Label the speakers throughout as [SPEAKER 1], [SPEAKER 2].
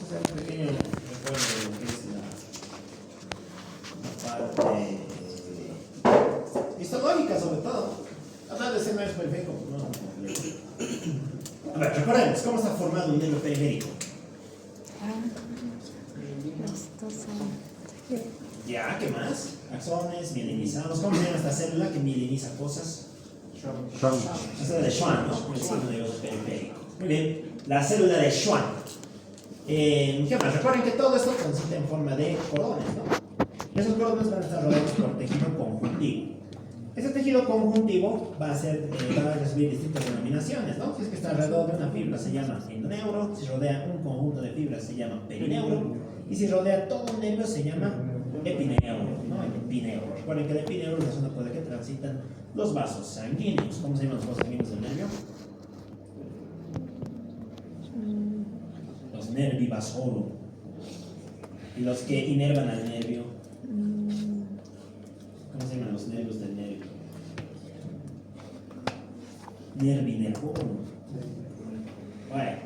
[SPEAKER 1] Este es un pequeño recuerdo de lo que es la parte histológica, sobre todo. Hablar de ese no es perfecto, no. A ver, recordemos cómo está formado un nervio periférico.
[SPEAKER 2] Estos son.
[SPEAKER 1] Ya, ¿qué más? Axones, mielinizados. ¿Cómo se llama esta célula que mieliniza cosas?
[SPEAKER 3] Schwann.
[SPEAKER 1] La célula de Schwann, ¿no? El signo nervioso periférico. Muy bien, la célula de Schwann. ¿Qué más? Recuerden que todo esto transita en forma de cordones, ¿no? Esos cordones van a estar rodeados por tejido conjuntivo. Este tejido conjuntivo va a recibir distintas denominaciones, ¿no? Si es que está alrededor de una fibra se llama endoneuro, si rodea un conjunto de fibras se llama perineuro, y si rodea todo un nervio se llama epineuro, ¿no? El epineuro. Recuerden que el epineuro es la zona por la que transitan los vasos sanguíneos. ¿Cómo se llaman los vasos sanguíneos del nervio? Los nervi vasorum. Y los que inervan al nervio. ¿Cómo se llaman los nervios del nervio? Nervi nervorum. Bueno,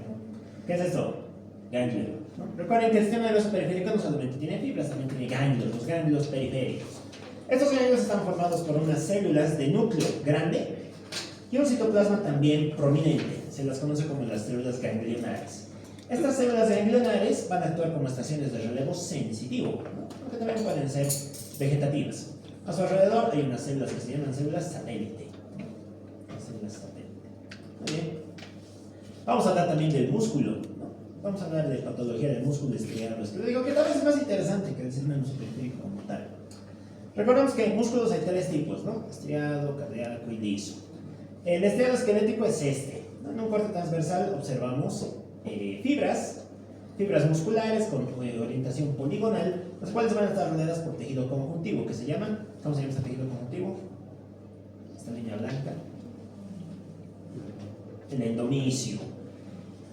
[SPEAKER 1] ¿qué es esto? Ganglio, ¿no? Recuerden que el sistema nervioso periférico no solamente tiene fibras, también tiene ganglios, los ganglios periféricos. Estos ganglios están formados por unas células de núcleo grande y un citoplasma también prominente. Se las conoce como las células ganglionares. Estas células ganglionares van a actuar como estaciones de relevo sensitivo, ¿no? Aunque también pueden ser vegetativas. A su alrededor hay unas células que se llaman células satélite. Las células satélite. Muy bien. Vamos a hablar también del músculo, ¿no? Vamos a hablar de patología del músculo estriado. Les digo que tal vez es más interesante que el sistema nervioso periférico como tal. Recordemos que en músculos hay tres tipos, ¿no? Estriado, cardíaco y liso. El estriado esquelético es este, ¿no? En un corte transversal observamos fibras musculares con orientación poligonal, las cuales van a estar rodeadas por tejido conjuntivo, que se llama, ¿cómo se llama este tejido conjuntivo? Esta línea blanca. El endomisio.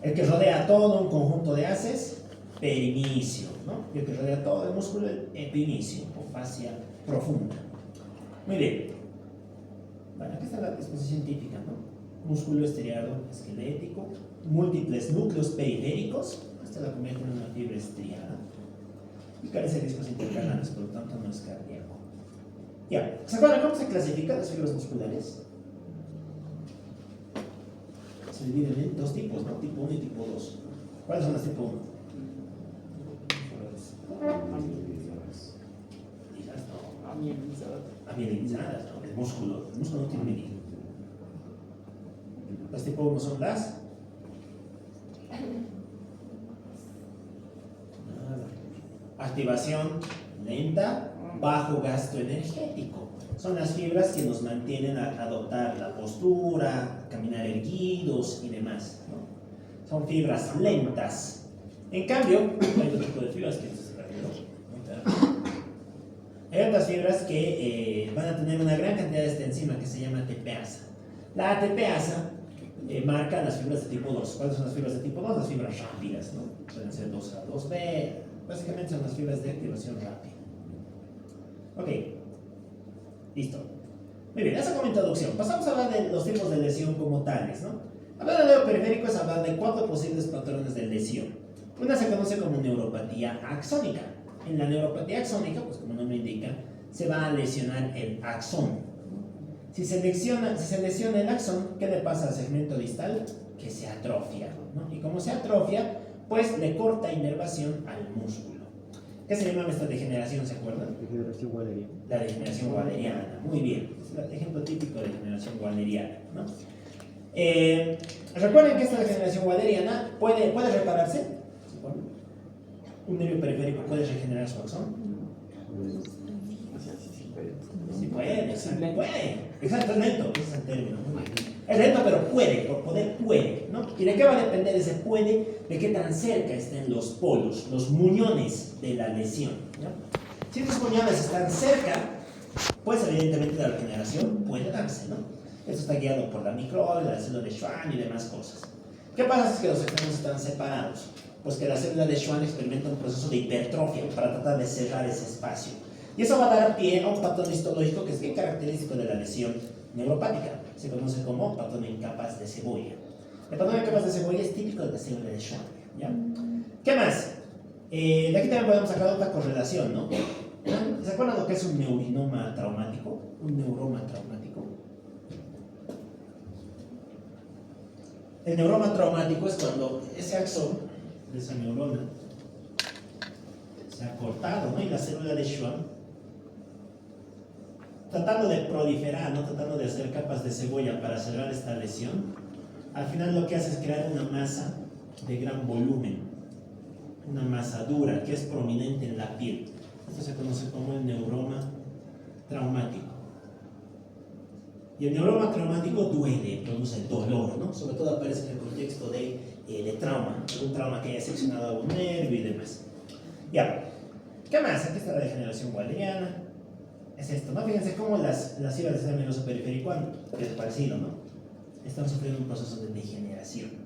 [SPEAKER 1] El que rodea todo un conjunto de haces, perimisio, ¿no? Y el que rodea todo el músculo, el epimisio, o fascia profunda. Muy bien. Bueno, aquí está la disposición típica, ¿no? Músculo estriado esquelético, múltiples núcleos periféricos, hasta la convierte en una fibra estriada, y carece de discos intercanales, por lo tanto no es cardíaco. Ya, ¿se acuerdan cómo se clasifican las fibras musculares? Se dividen en dos tipos, ¿no? Tipo 1 y tipo 2. ¿Cuáles son las tipo 1? Amielinizadas, ¿no? El músculo no tiene mielina. Las tipo 1 son las activación lenta, bajo gasto energético. Son las fibras que nos mantienen a adoptar la postura, caminar erguidos y demás, ¿no? Son fibras lentas. En cambio, hay otro tipo de fibras que hay otras fibras que van a tener una gran cantidad de esta enzima que se llama ATPasa. La ATPasa marca las fibras de tipo 2. ¿Cuáles son las fibras de tipo 2? Las fibras rápidas, ¿no? Pueden ser 2A, 2B. Básicamente son las fibras de activación rápida. Ok. Listo. Muy bien, esa como introducción. Pasamos a hablar de los tipos de lesión como tales, ¿no? Hablar de nervio periférico es hablar de 4 posibles patrones de lesión. Una se conoce como neuropatía axónica. En la neuropatía axónica, pues como el nombre indica, se va a lesionar el axón. Si se lesiona el axón, ¿qué le pasa al segmento distal? Que se atrofia, ¿no? Y como se atrofia, pues le corta inervación al músculo. ¿Qué se llama esta degeneración, se acuerdan?
[SPEAKER 3] Degeneración waleriana.
[SPEAKER 1] La degeneración waleriana, muy bien. Es el ejemplo típico de degeneración waleriana, ¿no? Recuerden que esta degeneración waleriana puede repararse. ¿Se acuerdan? ¿Un nervio periférico puede regenerar su axón? Sí puede, exacto, es lento, ese es el término. Es lento, pero puede, por poder puede, ¿no? ¿Y de qué va a depender ese puede? De qué tan cerca estén los polos, los muñones de la lesión, ¿no? Si esos muñones están cerca, pues evidentemente la regeneración puede darse, ¿no? Esto está guiado por la microalga, la célula de Schwann y demás cosas. ¿Qué pasa si es que los extremos están separados? Pues que la célula de Schwann experimenta un proceso de hipertrofia para tratar de cerrar ese espacio. Y eso va a dar pie a un patrón histológico que es bien característico de la lesión neuropática. Se conoce como patrón en capas de cebolla. El patrón en capas de cebolla es típico de la célula de Schwann, ¿ya? ¿Qué más? De aquí también podemos sacar otra correlación, ¿no? ¿Se acuerdan lo que es un neurinoma traumático? Un neuroma traumático. El neuroma traumático es cuando ese axón de esa neurona se ha cortado, ¿no? Y la célula de Schwann, tratando de proliferar, ¿no? Tratando de hacer capas de cebolla para cerrar esta lesión, al final lo que hace es crear una masa de gran volumen, una masa dura que es prominente en la piel. Esto se conoce como el neuroma traumático. Y el neuroma traumático duele, produce dolor, ¿no? Sobre todo aparece en el contexto de trauma, un trauma que haya seccionado algún nervio y demás. Ya, ¿qué más? Aquí está la degeneración wahleriana. Es esto, ¿no? Fíjense cómo las fibras del sistema nervioso periférico es parecido, ¿no? Están sufriendo un proceso de degeneración.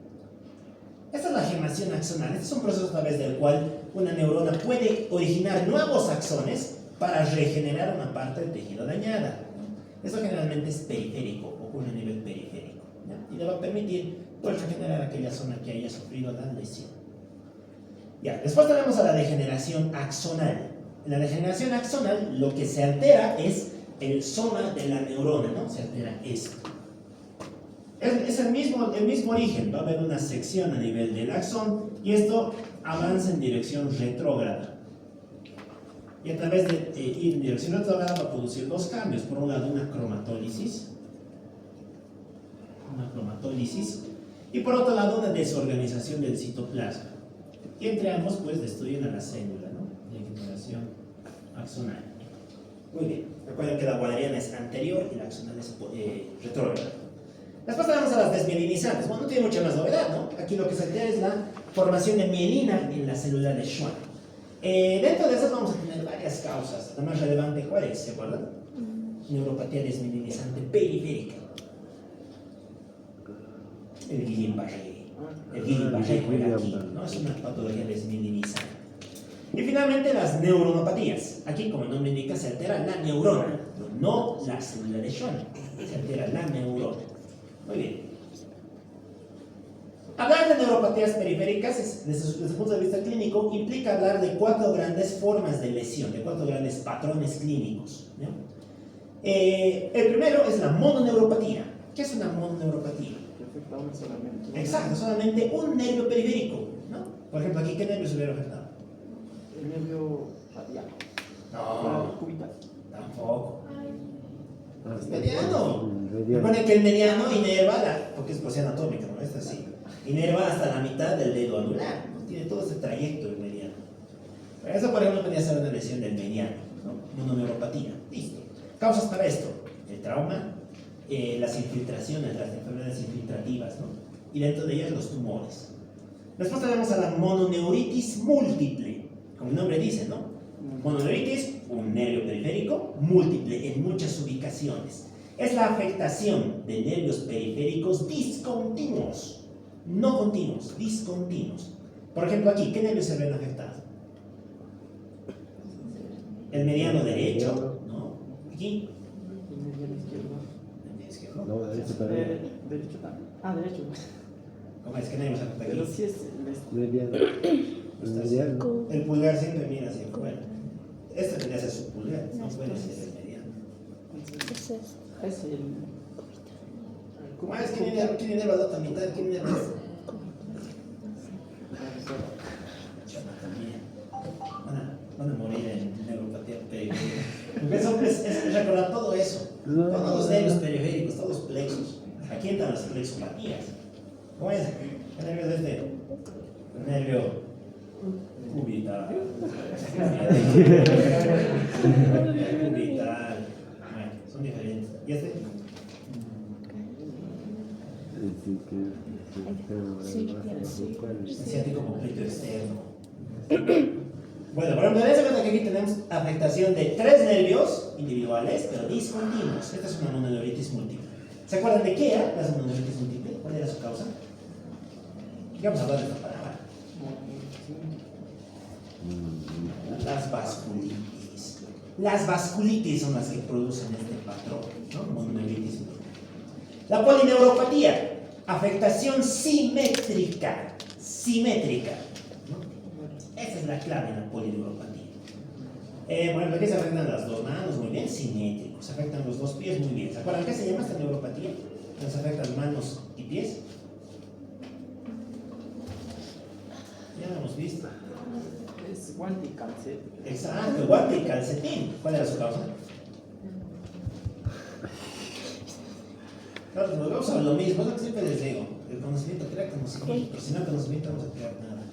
[SPEAKER 1] Esta es la gemación axonal. Este es un proceso a través del cual una neurona puede originar nuevos axones para regenerar una parte del tejido dañada. Esto generalmente es periférico, ocurre a nivel periférico, ¿ya? Y le va a permitir pues, regenerar aquella zona que haya sufrido la lesión. Ya, después tenemos a la degeneración axonal. En la degeneración axonal lo que se altera es el soma de la neurona, ¿no? Se altera esto. Es el mismo origen, va a haber una sección a nivel del axón y esto avanza en dirección retrógrada. Y a través de ir en dirección retrógrada va a producir dos cambios. Por un lado una cromatólisis y por otro lado una desorganización del citoplasma. Y entre ambos pues destruyen a la célula, ¿no? Degeneración axonal. Muy bien, recuerden que la wahleriana es anterior y la axonal es retrógrada. Después tenemos a las desmielinizantes. Bueno, no tiene mucha más novedad, ¿no? Aquí lo que se altera es la formación de mielina en la célula de Schwann. Dentro de esas vamos a tener varias causas. La más relevante, ¿cuál es? ¿Se acuerdan? Neuropatía desmielinizante periférica. El Guillain-Barré. El Guillain-Barré juega aquí, ¿no? Es una patología desmielinizante. Y finalmente las neuronopatías. Aquí, como el nombre indica, se altera la neurona, no la célula de Schwann. Se altera la neurona. Muy bien. Hablar de neuropatías periféricas, desde el punto de vista clínico, implica hablar de 4 grandes formas de lesión, de 4 grandes patrones clínicos, ¿no? El primero es la mononeuropatía. ¿Qué es una mononeuropatía?
[SPEAKER 4] Que afecta a una solamente.
[SPEAKER 1] Exacto, solamente un nervio periférico, ¿no? Por ejemplo, aquí, ¿qué nervio se hubiera afectado?
[SPEAKER 4] El nervio radial.
[SPEAKER 1] No,
[SPEAKER 4] Cubital.
[SPEAKER 1] tampoco. Es mediano. Recuerden que el mediano inerva, porque es porción anatómica, ¿no? Es así. Inerva hasta la mitad del dedo anular, ¿no? Tiene todo ese trayecto el mediano. Pero eso, por ejemplo, podría ser una lesión del mediano, ¿no? Mononeuropatía. Listo. Causas para esto: el trauma, las infiltraciones, las enfermedades infiltrativas, ¿no? Y dentro de ellas los tumores. Después tenemos a la mononeuritis múltiple, como el nombre dice, ¿no? Mononeuritis, un nervio periférico, múltiple en muchas ubicaciones. Es la afectación de nervios periféricos discontinuos, no continuos, discontinuos. Por ejemplo, aquí, ¿qué nervios se ven afectados? El mediano derecho, ¿no? Aquí.
[SPEAKER 4] El mediano izquierdo.
[SPEAKER 1] El mediano izquierdo.
[SPEAKER 3] No, derecho también.
[SPEAKER 4] Derecho también. Ah, derecho.
[SPEAKER 1] ¿Cómo es que nervios afecta aquí?
[SPEAKER 4] Pero sí es el
[SPEAKER 3] Mediano. El mediano.
[SPEAKER 1] El pulgar siempre mira hacia afuera. Este tendría que ser su pulgar, no puede ser el mediano.
[SPEAKER 4] Es el.
[SPEAKER 1] ¿Cómo es? ¿Quién inerva la otra mitad? ¿Quién inerva esto? Van a morir en neuropatía periférica. Porque es recordar todo eso. Todos los nervios periféricos, todos los plexos. Aquí entran las plexopatías. ¿Cómo es? ¿Qué nervio es este? El nervio cubital. Cubital. Bueno, son diferentes. ¿Y este? El ciático completo externo. Bueno, por ejemplo, dense cuenta que aquí tenemos afectación de 3 nervios individuales, pero discontinuos. Esta es una mononeuritis múltiple. ¿Se acuerdan de qué era la mononeuritis múltiple? ¿Cuál era su causa? Ya vamos a hablar de esta palabra. Las vasculitis. Las vasculitis son las que producen este patrón, ¿no? Mononeuritis múltiple. La polineuropatía, afectación simétrica, ¿no? la clave en la polineuropatía. Bueno, aquí se afectan las dos manos, muy bien, simétrico. Se afectan los dos pies, muy bien. ¿Se acuerdan qué se llama esta neuropatía? Nos afectan manos y pies. Ya lo hemos visto.
[SPEAKER 4] Es guante y calcet.
[SPEAKER 1] Exacto, guante y calcetín. ¿Cuál era su causa? Claro, nos vamos a lo mismo, es lo que siempre les digo. El conocimiento crea conocimiento, pero si no hay conocimiento no vamos a crear nada.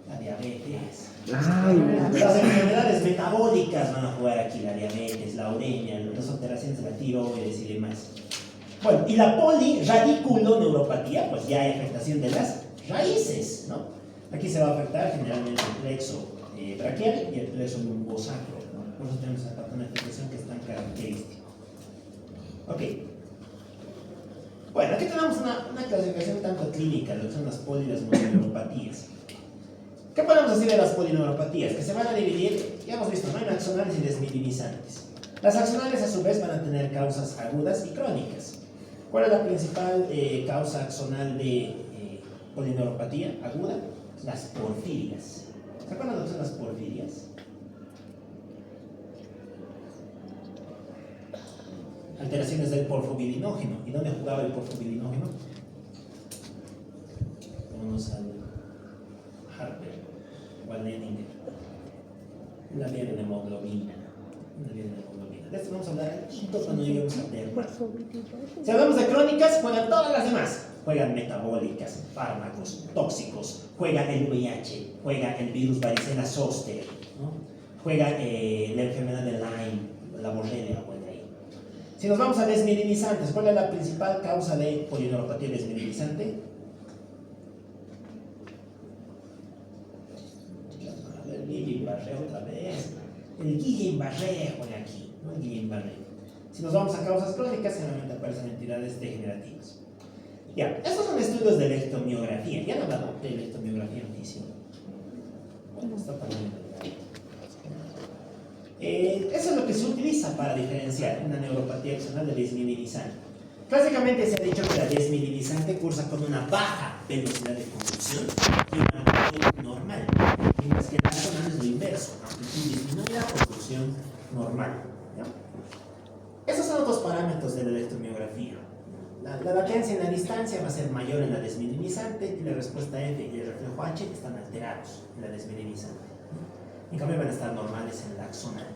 [SPEAKER 1] La diabetes.
[SPEAKER 3] Ay,
[SPEAKER 1] Las enfermedades metabólicas van a jugar aquí, la diabetes, la uremia, las alteraciones de la tiroides y demás. Bueno, y la poliradiculoneuropatía, pues ya hay afectación de las raíces, ¿no? Aquí se va a afectar generalmente el plexo braquial y el plexo lumbosacro, ¿no? Por eso tenemos ese patrón de afectación que es tan característico. Ok. Bueno, aquí tenemos una clasificación tanto clínica de lo que son las polineuropatías. ¿Qué podemos decir de las polineuropatías? Que se van a dividir, ya hemos visto, ¿no? En axonales y desmilinizantes. Las axonales a su vez van a tener causas agudas y crónicas. ¿Cuál es la principal causa axonal de polineuropatía aguda? Las porfirias. ¿Se acuerdan lo que son las porfirias? Alteraciones del porfobilinógeno. ¿Y dónde jugaba el porfobilinógeno? Vámonos al Harper o al Leninger. La vía de hemoglobina. De esto vamos a hablar cuando lleguemos a derma. Si hablamos de crónicas, juegan todas las demás. Juegan metabólicas, fármacos, tóxicos, juega el VIH, juega el virus varicela zoster, ¿no? Juega la enfermedad de Lyme, la borrelia, juega ahí. Si nos vamos a desmilinizantes, ¿cuál es la principal causa de polineuropatía desmilinizante? A ver, Guillain-Barré otra vez. El Guillain-Barré juega aquí, ¿no? El Guillain-Barré. Si nos vamos a causas crónicas, generalmente aparecen entidades degenerativas. Ya, estos son estudios de electromiografía. ¿Ya han hablado de electromiografía en física? Bueno, está poniendo. Eso es lo que se utiliza para diferenciar una neuropatía axonal de desmilinizante. Clásicamente se ha dicho que la desmilinizante cursa con una baja velocidad de conducción y una amplitud normal, mientras que la axonal es lo inverso, amplitud disminuida, conducción normal. ¿Ya? Esos son otros parámetros de la electromiografía. La latencia en la distancia va a ser mayor en la desmilinizante y la respuesta F y el reflejo H están alterados en la desmilinizante. En cambio van a estar normales en la axonal.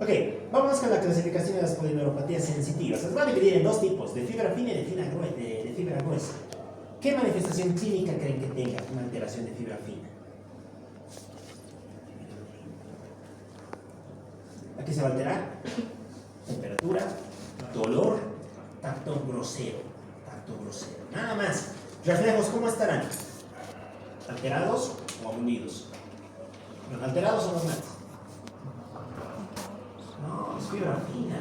[SPEAKER 1] Ok, vamos con la clasificación de las polineuropatías sensitivas. Se van a dividir en dos tipos, de fibra fina y de fibra gruesa. ¿Qué manifestación clínica creen que tenga una alteración de fibra fina? Aquí se va a alterar temperatura, dolor, tacto grosero, nada más. Reflejos, ¿cómo estarán? ¿Alterados o abolidos? ¿Los alterados o normales? No, es fibra fina.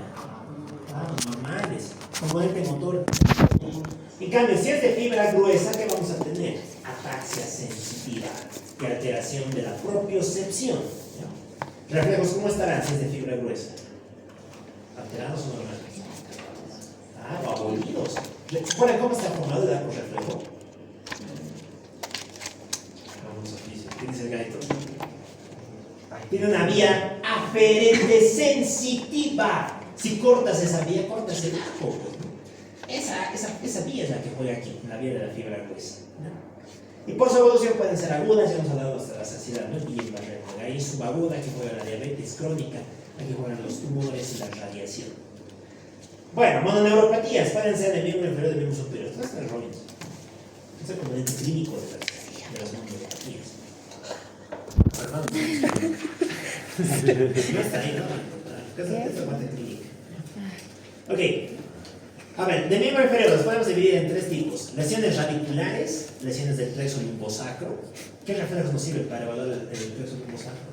[SPEAKER 1] Claro, normales. Componente motor. En cambio, si es de fibra gruesa, ¿qué vamos a tener? Ataxia sensitiva y alteración de la propiocepción. ¿Ya? Reflejos, ¿cómo estarán si es de fibra gruesa? ¿Alterados o normales? Ah, o abolidos. ¿Recuerdan cómo está formado el arco reflejo? Vamos a física. ¿Qué dice el gaito? Tiene una vía aferente sensitiva. Si cortas esa vía, cortas el arco. Esa vía es la que juega aquí, la vía de la fibra gruesa, ¿no? Y por su evolución pueden ser agudas, ya hemos hablado hasta la saciedad, ¿no? Y el barrero. Ahí subaguda, aquí juega la diabetes crónica, aquí juegan los tumores y la radiación. Bueno, mononeuropatías pueden ser de miembro inferior y de miembro superior. Esto es el Robbins. Es el componente clínico de las mononeuropatías. No está ahí, ¿no? ¿Qué es el parte clínica? Ok. A ver, de miembro inferior los podemos dividir en tres tipos. Lesiones radiculares, lesiones del plexo lumbosacro. ¿Qué reflejos nos sirven para evaluar el plexo lumbosacro?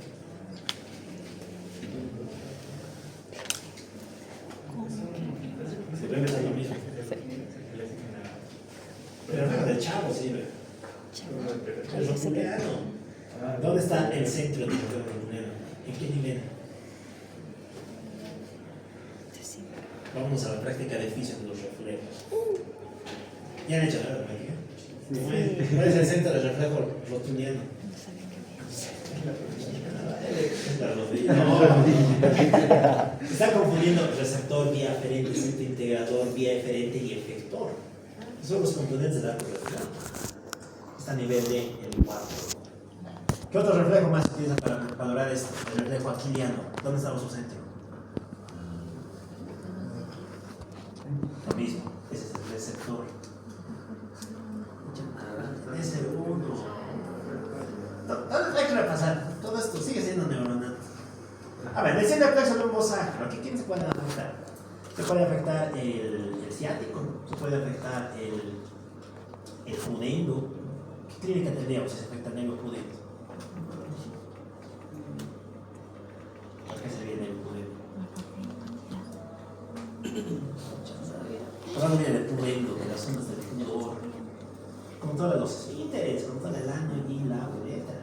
[SPEAKER 1] Se vuelve a lo mismo. Pero reflejo del chavo sirve. El rotuliano. ¿Dónde está el centro del rotuliano? ¿En qué nivel? Vamos a la práctica de fisio de los reflejos. ¿Ya han hecho la práctica? ¿Cuál es el centro del reflejo rotuliano? No. Está confundiendo receptor, vía aferente, centro integrador, vía eferente y efector. Son los componentes del arco reflejo. Está a nivel de el 4. ¿Qué otro reflejo más se utiliza para valorar esto? El reflejo aquiliano. ¿Dónde estaba su centro? Lo mismo. Ese es el receptor. Es el 1. Hay que repasar. Todo esto sigue siendo neuronal. A ver, desciende el plexo lumbosacro. ¿Quién se puede afectar? Se puede afectar el ciático, se puede afectar el pudendo. ¿Qué clínica tendríamos si se afecta el nervio pudendo? ¿Por qué se viene el pudendo? Ahora viene el pudendo, de las ondas del pudor. Como todos los esfínteres, como toda el ano y la uretra.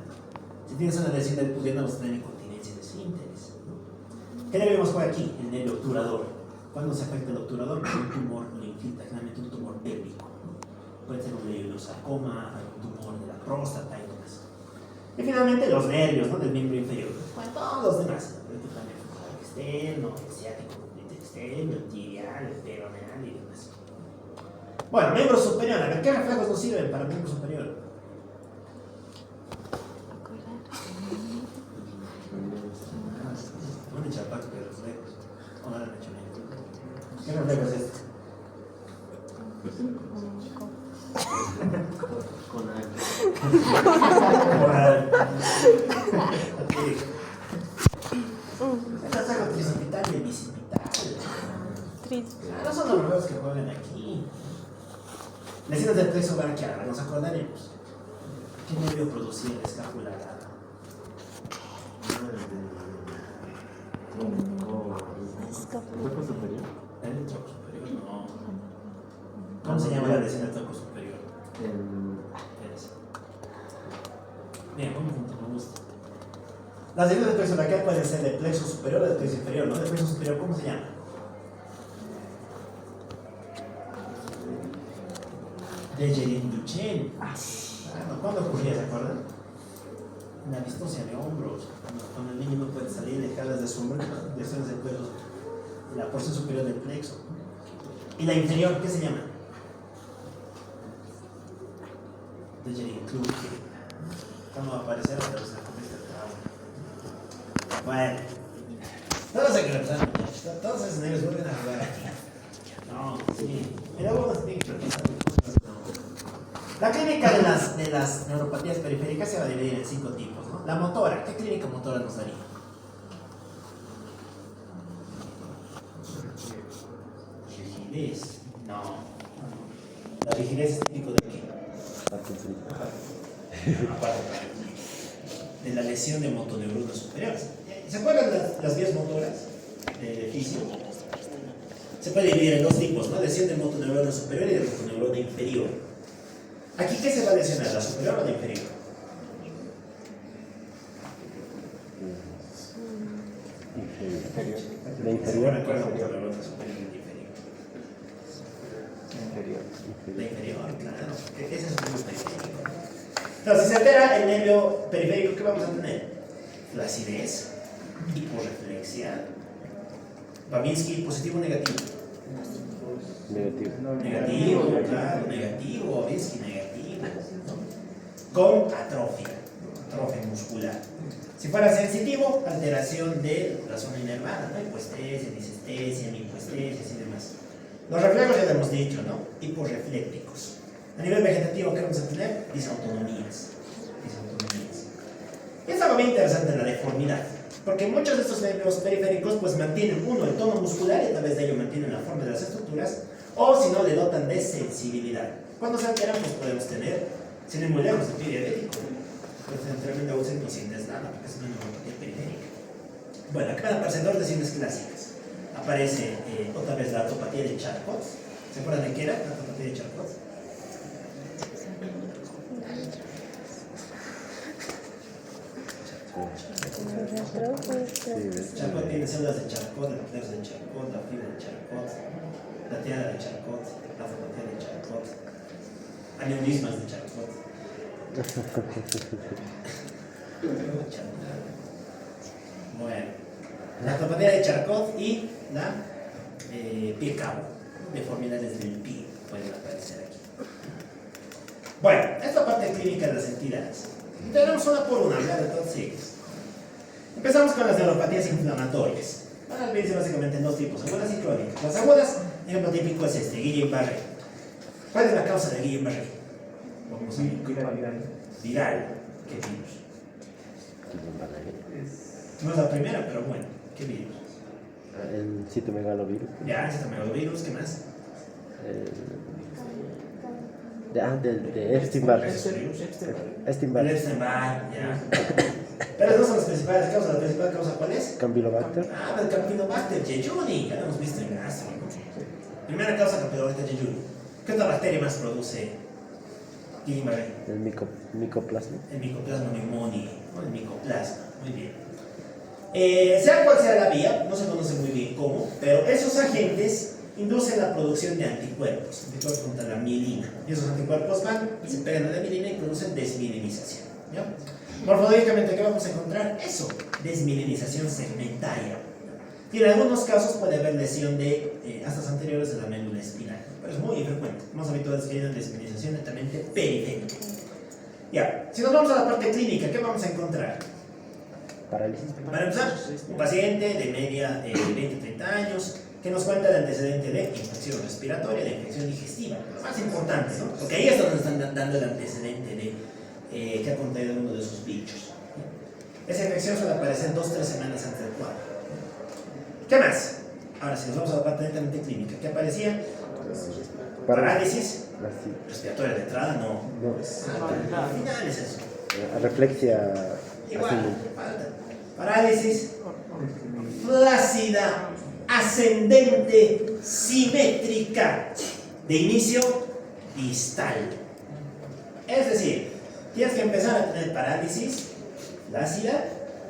[SPEAKER 1] Si tienes una lesión del pudendo, vas a tener incontinencia de esfínteres, ¿no? ¿Qué debemos por aquí? El nervio obturador. ¿Cuándo se afecta el obturador? Un tumor linfita, generalmente un tumor pélvico, ¿no? Puede ser un leiosarcoma, un tumor de la próstata y demás. Y finalmente los nervios, ¿no? Del miembro inferior. Bueno, todos los demás. El focal externo, el ciático externo, el tibial, el peroneal y demás. Bueno, miembro superior. A ver, ¿qué reflejos nos sirven para miembro superior? No han hecho aparte de los reflejos. O no lo han hecho bien. ¿Qué reflejo es este?
[SPEAKER 3] Con algo.
[SPEAKER 1] El reflejo tricipital y el bicipital. No son los reflejos que juegan aquí. Lesiones del plexo braquial, nos acordaremos. ¿Qué nervio producía la escápula alada?
[SPEAKER 3] ¿Cuerpo superior?
[SPEAKER 1] El tronco superior, no. ¿Cómo se llama la lesión del tronco superior? Ese. Bien, buen punto, me gusta. Las lesiones del plexo braquial pueden ser del plexo superior o del plexo inferior, ¿no? Del plexo superior, ¿cómo se llama? De Jerin-Duchenne. ¿Cuándo ocurría, se acuerdan? La distosia de hombros. Cuando el niño no puede salir, le jalas de su hombro, lesiones del cuello, la porción superior del plexo. ¿Y la inferior, qué se llama? De Jerin-Duchenne. ¿Cómo va a aparecer? Bueno, todos hay que repasar, muchachos. Todos esos nervios vuelven a jugar aquí. No, sí. Mira, vamos a tener que repasar. La clínica de las neuropatías periféricas se va a dividir en 5 tipos, ¿no? La motora, ¿qué clínica motora nos daría? Rigidez. No. La rigidez es típico de qué? De la lesión de motoneuronas superiores. ¿Se acuerdan las vías motoras del fisio? Se puede dividir en 2 tipos, ¿no? Lesión de motoneurona superior y de motoneurona inferior. ¿Aquí qué se va a lesionar? ¿La superior o la inferior?
[SPEAKER 3] Inferior. La
[SPEAKER 1] inferior.
[SPEAKER 3] inferior.
[SPEAKER 1] La inferior, claro. Ese es el nervio periférico. Entonces, si se altera el nervio periférico, ¿qué vamos a tener? Flacidez, hiporreflexia. Babinski, ¿positivo o negativo?
[SPEAKER 3] Negativo.
[SPEAKER 1] Negativo, claro, negativo. Babinski, negativo, ¿no? Con atrofia muscular. Si fuera sensitivo, alteración de la zona inervada, ¿no? Hipoestesia, disestesia, hipoestesia y demás. Los reflejos ya lo hemos dicho, ¿no? Hiporreflécticos. A nivel vegetativo, ¿qué vamos a tener? Disautonomías. Y es algo bien interesante la deformidad, porque muchos de estos nervios periféricos pues mantienen el tono muscular y a través de ello mantienen la forma de las estructuras, o si no, le dotan de sensibilidad. Cuando se alteran, pues podemos tener, sin ir muy lejos, el pie diabético. Puede tener tremenda ausencia y sin nada, porque es una neuropatía periférica. Bueno, acá aparecen 2 lesiones clásicas. Aparece otra vez la artropatía de Charcot. ¿Se acuerdan de qué era la artropatía de Charcot? Charcot tiene células de Charcot, reflejos de Charcot, la fibra de Charcot, la tiara de Charcot, la artropatía de Charcot, aneurismas de Charcot. La atoponía de Charcot y la pie-cabo, deformidades del pie, pueden aparecer aquí. Bueno, esta es la parte clínica de las entidades. Tenemos una por una, hablar de todas ellas. Empezamos con las neuropatías inflamatorias. Van a dividirse básicamente en dos tipos, agudas y crónicas. Las agudas, ejemplo típico es este, Guillain-Barré. ¿Cuál es la causa de Guillain-Barré? Vamos a ver. Viral. ¿Qué virus? No es la primera, pero bueno, ¿qué virus?
[SPEAKER 3] El citomegalovirus.
[SPEAKER 1] Ya, citomegalovirus, ¿qué más?
[SPEAKER 3] De Epstein-Barr.
[SPEAKER 1] El
[SPEAKER 3] Epstein-Barr.
[SPEAKER 1] Epstein-Barr, ya. Pero no son las principales causas. ¿La principal causa cuál es?
[SPEAKER 3] Campylobacter.
[SPEAKER 1] Ah, el Campylobacter jejuni, ya lo hemos visto en gastro. Primera causa, Campylobacter jejuni. ¿Qué otra bacteria más produce Guillain-Barré?
[SPEAKER 3] El micoplasma.
[SPEAKER 1] El Mycoplasma pneumoniae, o el micoplasma, muy bien. Sea cual sea la vía, no se conoce muy bien cómo, pero esos agentes inducen la producción de anticuerpos contra la mielina. Y esos anticuerpos van y se pegan a la mielina y producen desmielinización. ¿Ya? Morfológicamente, ¿qué vamos a encontrar? Eso, desmielinización segmentaria. Y en algunos casos puede haber lesión de astas anteriores de la médula espinal, pero es muy infrecuente. Más habitual es que haya desmielinización netamente periférica. Ya, si nos vamos a la parte clínica, ¿qué vamos a encontrar?
[SPEAKER 3] Parálisis.
[SPEAKER 1] Para empezar, un paciente de media 20-30 años que nos cuenta el antecedente de infección respiratoria, de infección digestiva, lo más importante, ¿no? Porque ahí es donde nos están dando el antecedente de que ha contraído uno de esos bichos. Esa infección suele aparecer 2-3 semanas antes del cuadro. ¿Qué más? Ahora, si nos vamos a la parte netamente clínica, ¿qué aparecía? Parálisis respiratoria de entrada, no. Al final es eso.
[SPEAKER 3] Reflexia.
[SPEAKER 1] Igual, falta. Parálisis flácida, ascendente, simétrica, de inicio distal. Es decir, tienes que empezar a tener parálisis flácida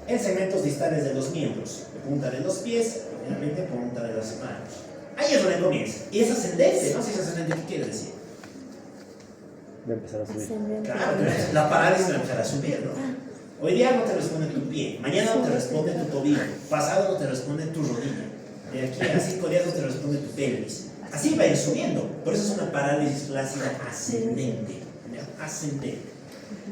[SPEAKER 1] en segmentos distales de los miembros, punta de los pies, finalmente punta de las manos. Ahí es donde comienza. Y es ascendente, ¿no? Si es ascendente, ¿qué quiere decir?
[SPEAKER 3] Va a empezar a subir.
[SPEAKER 2] Ascendente.
[SPEAKER 1] Claro, la parálisis va a empezar a subir, ¿no? Hoy día no te responde tu pie, mañana no te responde tu tobillo, pasado no te responde tu rodilla, de aquí a 5 días no te responde tu pelvis. Así va a ir subiendo, por eso es una parálisis flácida ascendente, ¿ya? Ascendente.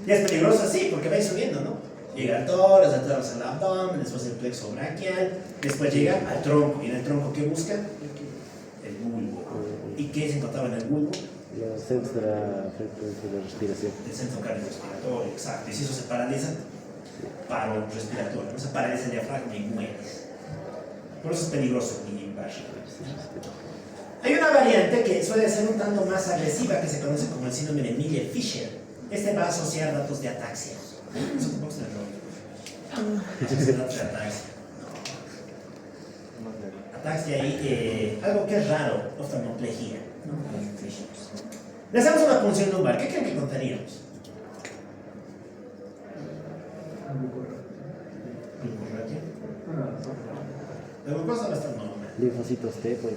[SPEAKER 1] Y es peligroso así, porque va a ir subiendo, ¿no? Llega al tórax, al abdomen, después el plexo braquial, después llega al tronco, y en el tronco ¿qué busca? El bulbo. ¿Y qué se encontraba en el bulbo?
[SPEAKER 3] Los centros de la frecuencia de respiración.
[SPEAKER 1] El centro cardiorrespiratorio, exacto. Y si eso se paraliza, paro respiratorio, no se paraliza el diafragma y mueres. Por eso es peligroso el Guillain-Barré. Hay una variante que suele ser un tanto más agresiva que se conoce como el síndrome de Miller-Fisher. Este va a asociar datos de ataxia. Eso tampoco es el rollo. Datos de ataxia. Ataxia y algo que es raro, oftalmoplejía. Le hacemos una punción lumbar, ¿qué creen que encontraríamos? ¿Glucorraquia? La glucosa va a estar normal.
[SPEAKER 3] Linfocitos T, pues.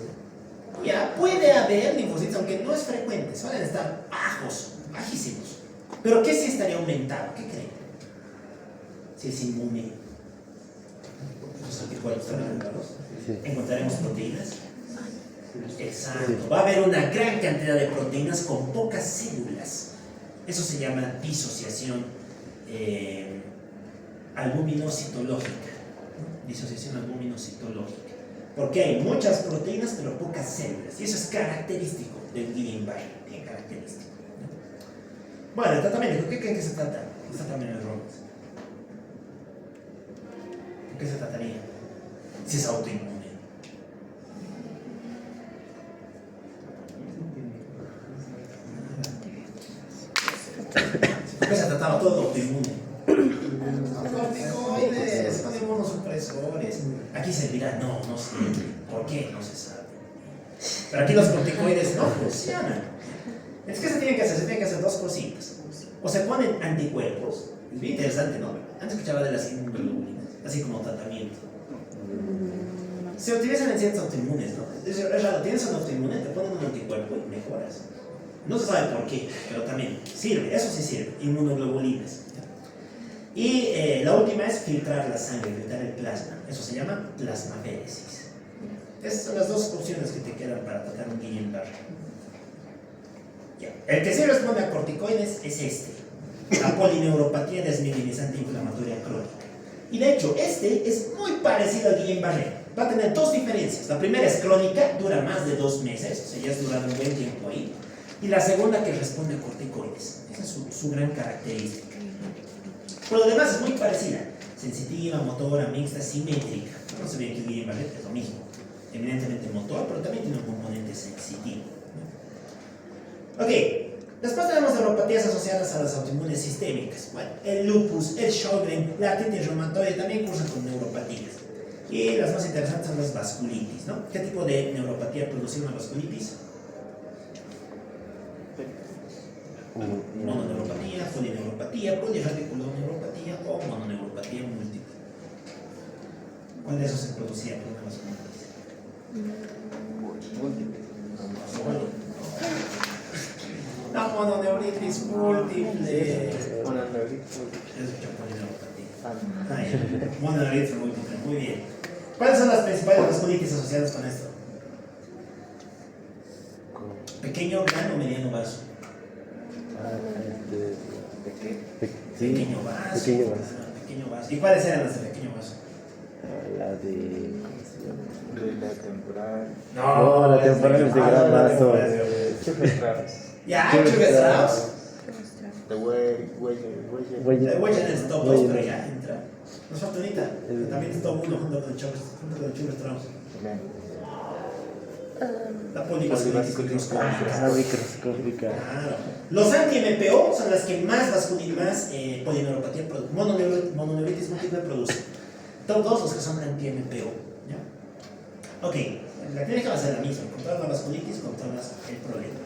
[SPEAKER 1] Ya, puede haber linfocitos, aunque no es frecuente, suelen estar bajos, bajísimos. Pero ¿qué sí estaría aumentado? ¿Qué creen? Si es inmune. Los anticuerpos están aumentados.
[SPEAKER 3] Sí.
[SPEAKER 1] ¿Encontraremos proteínas? Exacto. Va a haber una gran cantidad de proteínas con pocas células. Eso se llama disociación albuminocitológica. Disociación albuminocitológica. Porque hay muchas proteínas pero pocas células. Y eso es característico del Guillain-Barré. Bien característico. Bueno, el tratamiento, ¿qué creen que se trata? El tratamiento de Roberts. ¿De qué se trataría? Si es autoinmune. ¿Por qué se trataba todo autoinmune? Corticoides, con inmunosupresores. Aquí se dirá, no sé. ¿Por qué? No se sabe. Pero aquí los corticoides no funcionan. Es que se tienen que hacer, dos cositas. O se ponen anticuerpos. Es bien interesante, ¿no? Antes escuchaba de las inmunoglobulinas, así como tratamiento. Se utilizan en ciertos autoinmunes, ¿no? Es raro, tienes un autoinmune, te ponen un anticuerpo y mejoras. No se sabe por qué, pero también sirve, eso sí sirve, inmunoglobulinas. Y la última es filtrar la sangre, filtrar el plasma. Eso se llama plasmaféresis. Esas son las dos opciones que te quedan para tratar un Guillain-Barré. El que sí responde a corticoides es este, la polineuropatía desmielinizante inflamatoria crónica. Y de hecho, este es muy parecido al Guillain-Barré. Va a tener dos diferencias. La primera es crónica, dura más de 2 meses, o sea, ya has durado un buen tiempo ahí. Y la segunda que responde a corticoides. Esa es su gran característica. Por lo demás es muy parecida. Sensitiva, motora, mixta, simétrica. No se ve que el Guillain-Barré es lo mismo. Eminentemente motor, pero también tiene un componente sensitivo. Ok, después tenemos neuropatías asociadas a las autoinmunes sistémicas. Bueno, el lupus, el Sjögren, la artritis reumatoide también cursan con neuropatías. Y las más interesantes son las vasculitis, ¿no? ¿Qué tipo de neuropatía produce una vasculitis? Mononeuropatía, polineuropatía, polirradiculoneuropatía o mononeuropatía múltiple. ¿Cuál de esos se producía por una vasculitis?
[SPEAKER 4] Múltiple.
[SPEAKER 1] La mononeuritis múltiple.
[SPEAKER 4] Mononeuritis
[SPEAKER 1] Es mucha polineuropatía.
[SPEAKER 4] múltiple.
[SPEAKER 1] Mononeuritis múltiple, muy bien. ¿Cuáles son las principales vasculitis asociadas con esto? Pequeño, gran o mediano vaso.
[SPEAKER 3] Sí,
[SPEAKER 1] Pequeño vaso.
[SPEAKER 3] pequeño vaso.
[SPEAKER 1] Pequeño vaso. ¿Y cuáles eran las de pequeño vaso?
[SPEAKER 3] La de. ¿Cómo se llama?
[SPEAKER 4] La temporal.
[SPEAKER 3] No, la temporal es de gran vaso.
[SPEAKER 1] Ya, Strauss.
[SPEAKER 4] The way.
[SPEAKER 1] El Huella en el top 2, pero ya entra. Nos falta ahorita. También es top 1 junto con el Chuck Strauss. La polivasculitis microscópica.
[SPEAKER 3] Microscópica.
[SPEAKER 1] Claro. Los anti-MPO son las que más polineuropatía mononeuritis múltiple producen. Top 2 los que son anti-MPO. ¿Ya? Ok, la clínica va a ser la misma. Controlas la vasculitis, controlas el problema.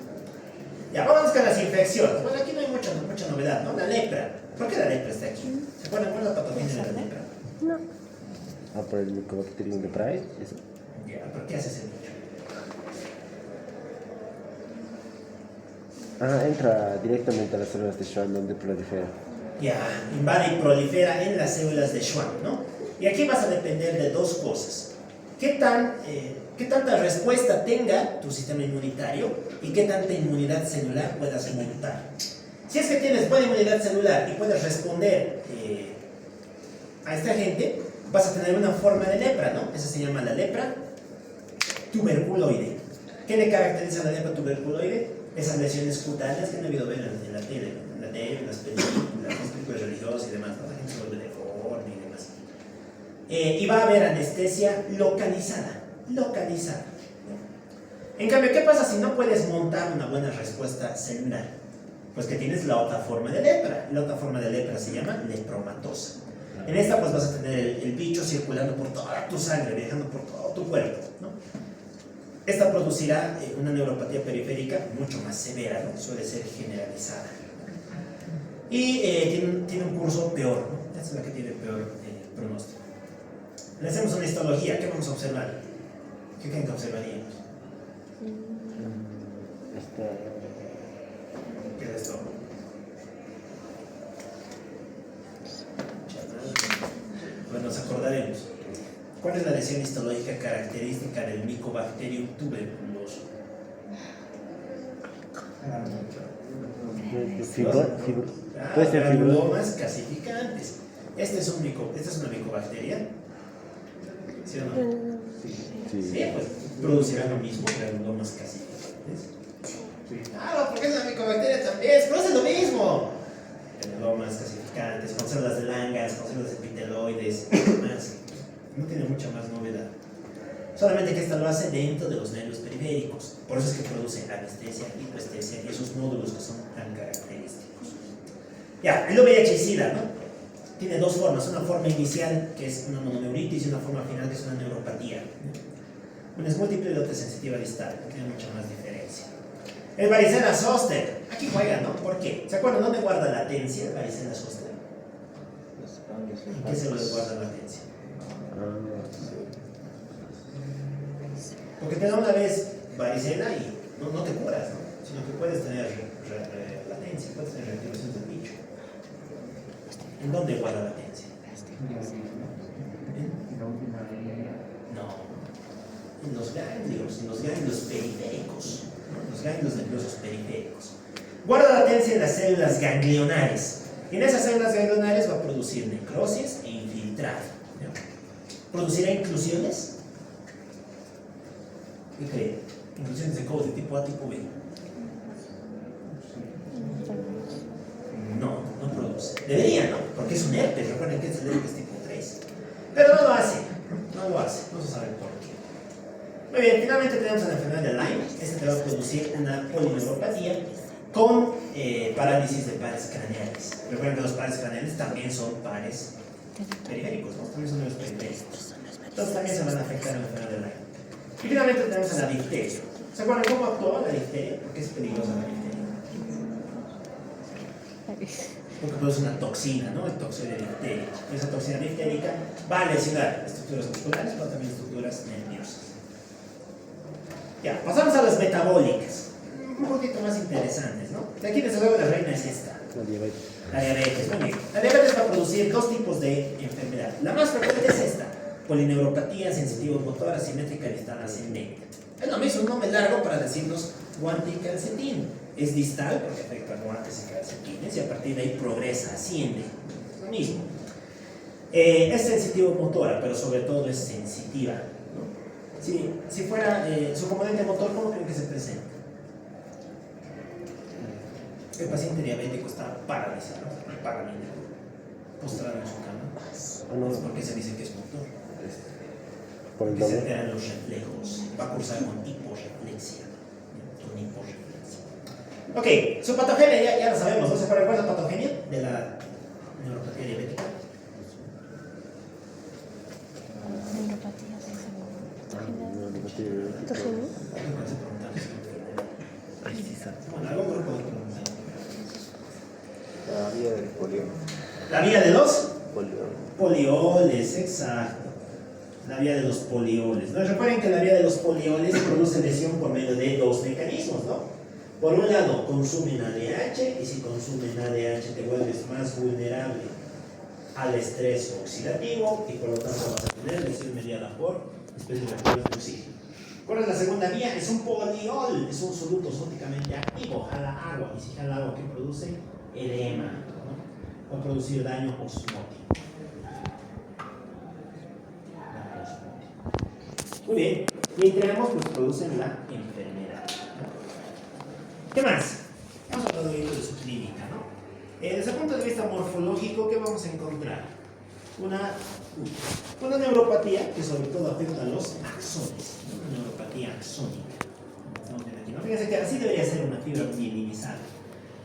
[SPEAKER 1] Ya, vamos con las infecciones. Bueno, aquí no hay mucha novedad, ¿no? La lepra. ¿Por qué la lepra está aquí? ¿Se acuerdan cuál es la patogenia de la lepra?
[SPEAKER 2] No.
[SPEAKER 3] Ah, por el Mycobacterium leprae. Eso.
[SPEAKER 1] Ya, ¿por qué hace ese bicho?
[SPEAKER 3] Ah, entra directamente a las células de Schwann donde prolifera.
[SPEAKER 1] Ya, invade y prolifera en las células de Schwann, ¿no? Y aquí vas a depender de dos cosas. ¿Qué tanta respuesta tenga tu sistema inmunitario y qué tanta inmunidad celular puedas montar? Si es que tienes buena inmunidad celular y puedes responder a esta gente, vas a tener una forma de lepra, ¿no? Esa se llama la lepra tuberculoide. ¿Qué le caracteriza a la lepra tuberculoide? Esas lesiones cutáneas que han debido ver en la tele, en las películas religiosas y demás, ¿no? La gente se vuelve deforme y demás. Y va a haber anestesia localizada. ¿No? En cambio, ¿qué pasa si no puedes montar una buena respuesta celular? Pues que tienes la otra forma de lepra. La otra forma de lepra se llama lepromatosa. En esta pues vas a tener el bicho circulando por toda tu sangre, viajando por todo tu cuerpo, ¿no? Esta producirá una neuropatía periférica mucho más severa, ¿no? Suele ser generalizada. Y tiene un curso peor, ¿no? Esta es la que tiene peor pronóstico. Le hacemos una histología, ¿qué vamos a observar? ¿Qué creen que observaríamos? ¿Qué es esto? Bueno, nos acordaremos. ¿Cuál es la lesión histológica característica del Mycobacterium tuberculoso?
[SPEAKER 3] Puede ser
[SPEAKER 1] granulomas calcificantes. Esta es una micobacteria. ¿Sí o no? Sí, pues producirá lo mismo, granulomas calcificantes. Claro, porque es una micobacteria también, produce lo mismo. Granulomas calcificantes, con células de Langhans, con células epiteloides, más. No tiene mucha más novedad. Solamente que esta lo hace dentro de los nervios periféricos. Por eso es que produce anestesia, hipoestesia y esos nódulos que son tan característicos. Ya, el VIH-Sida, ¿no? Tiene dos formas. Una forma inicial, que es una mononeuritis, y una forma final, que es una neuropatía. Una es múltiple y la otra es sensitiva distal. No tiene mucha más diferencia. El varicela zoster. Aquí juega, ¿no? ¿Por qué? ¿Se acuerdan dónde guarda latencia el varicela zoster? ¿En qué células guarda latencia? Porque te da una vez varicela y no te curas, ¿no? Sino que puedes tener latencia, puedes tener reactivación del bicho. ¿En dónde guarda latencia? No, en los ganglios periféricos, ¿no? Los ganglios nerviosos periféricos. Guarda latencia en las células ganglionares. Y en esas células ganglionares va a producir necrosis e infiltrado, ¿no? ¿Producirá inclusiones? ¿Qué creen? Inclusiones de codo de tipo A, tipo B. No, no produce. Debería, ¿no? Porque es un herpes, recuerden que es el herpes tipo 3. Pero no lo hace, no se sabe por qué. Muy bien, finalmente tenemos la enfermedad de Lyme. Este te va a producir una polineuropatía con parálisis de pares craneales. Recuerden que los pares craneales también son pares periféricos, ¿no? También son nervios periféricos. Entonces también se van a afectar en la enfermedad de Lyme. Y finalmente tenemos a la difteria. ¿Se acuerdan cómo actuó la difteria? Porque es peligrosa la difteria. Porque produce una toxina, ¿no? El toxoide difteria. Esa toxina diftérica va a lesionar estructuras musculares, pero también estructuras nerviosas. Ya, pasamos a las metabólicas. Un poquito más interesantes, ¿no? De aquí, desde luego, la reina es esta.
[SPEAKER 3] La diabetes.
[SPEAKER 1] La diabetes, muy bien. La diabetes va a producir dos tipos de enfermedad. La más frecuente es esta: polineuropatía sensitivo-motora asimétrica distal ascendente. Es lo mismo, un nombre largo para decirnos guante y calcetín. Es distal porque afecta a guantes y calcetines y a partir de ahí progresa, asciende. Es lo mismo. Es sensitivo-motora, pero sobre todo es sensitiva, ¿no? Si fuera su componente motor, ¿cómo creen que se presenta? El paciente diabético está paralizado, postrado en su cama. Es porque se dice que es motor.
[SPEAKER 3] Por el
[SPEAKER 1] Que se
[SPEAKER 3] dolor.
[SPEAKER 1] alteran los reflejos. Va a cursar con hiporreflexia. Con hiporreflexia. Ok, su patogenia ya lo sabemos, ¿no? ¿Se acuerdan cuál es la patogenia de la neuropatía diabética?
[SPEAKER 2] Neuropatía de
[SPEAKER 1] Bueno, algún grupo de preguntas.
[SPEAKER 4] La vía del polio.
[SPEAKER 1] La vía de los
[SPEAKER 4] Polio.
[SPEAKER 1] polioles, exacto. La vía de los polioles. ¿No? Recuerden que la vía de los polioles produce lesión por medio de dos mecanismos, ¿no? Por un lado, consumen ADH, y si consumen ADH te vuelves más vulnerable al estrés oxidativo, y por lo tanto vas a tener lesión mediada por especies reactivas de oxígeno. ¿Cuál es la segunda vía? Es un poliol, es un soluto sónicamente activo, jala agua, y si jala agua, ¿qué produce? Edema, ¿no? Va a producir daño osmótico. Muy bien, y entre ambos pues producen la enfermedad, ¿no? ¿Qué más? Vamos a hablar de su clínica, ¿no? Desde el punto de vista morfológico, ¿qué vamos a encontrar? Una neuropatía que sobre todo afecta a los axones, ¿no? Una neuropatía axónica. Estamos viendo aquí, ¿no? Fíjense que así debería ser una fibra mielinizada.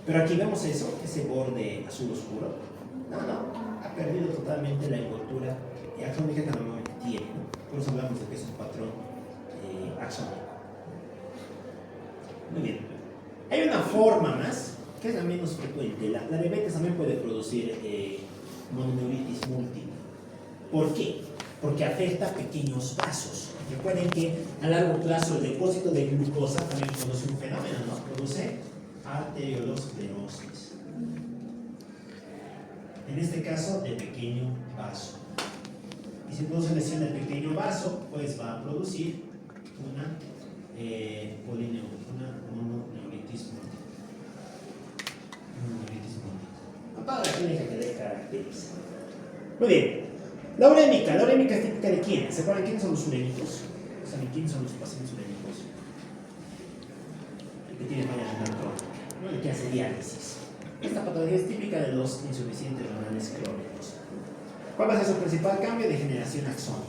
[SPEAKER 1] Pero aquí vemos eso, ese borde azul oscuro. No, ha perdido totalmente la envoltura axónica que normalmente tiene, ¿no? Por eso hablamos de que es un patrón axónico. Muy bien. Hay una forma más, que es la menos frecuente. La diabetes también puede producir mononeuritis múltiple. ¿Por qué? Porque afecta pequeños vasos. Recuerden que a largo plazo el depósito de glucosa también produce un fenómeno, ¿no? Produce arteriolosclerosis. En este caso, de pequeño vaso. Y si produce lesión del pequeño vaso, pues va a producir una mononeuritis múltiple. Toda la clínica que le caracteriza. Muy bien. La urémica es típica de quién? ¿Se acuerdan quiénes son los urémicos? ¿Saben quiénes son los pacientes urémicos? El que tiene falla renal crónica, ¿no? El que hace diálisis. Esta patología es típica de los insuficientes renales crónicos. ¿Cuál va a ser su principal cambio? Degeneración axónica.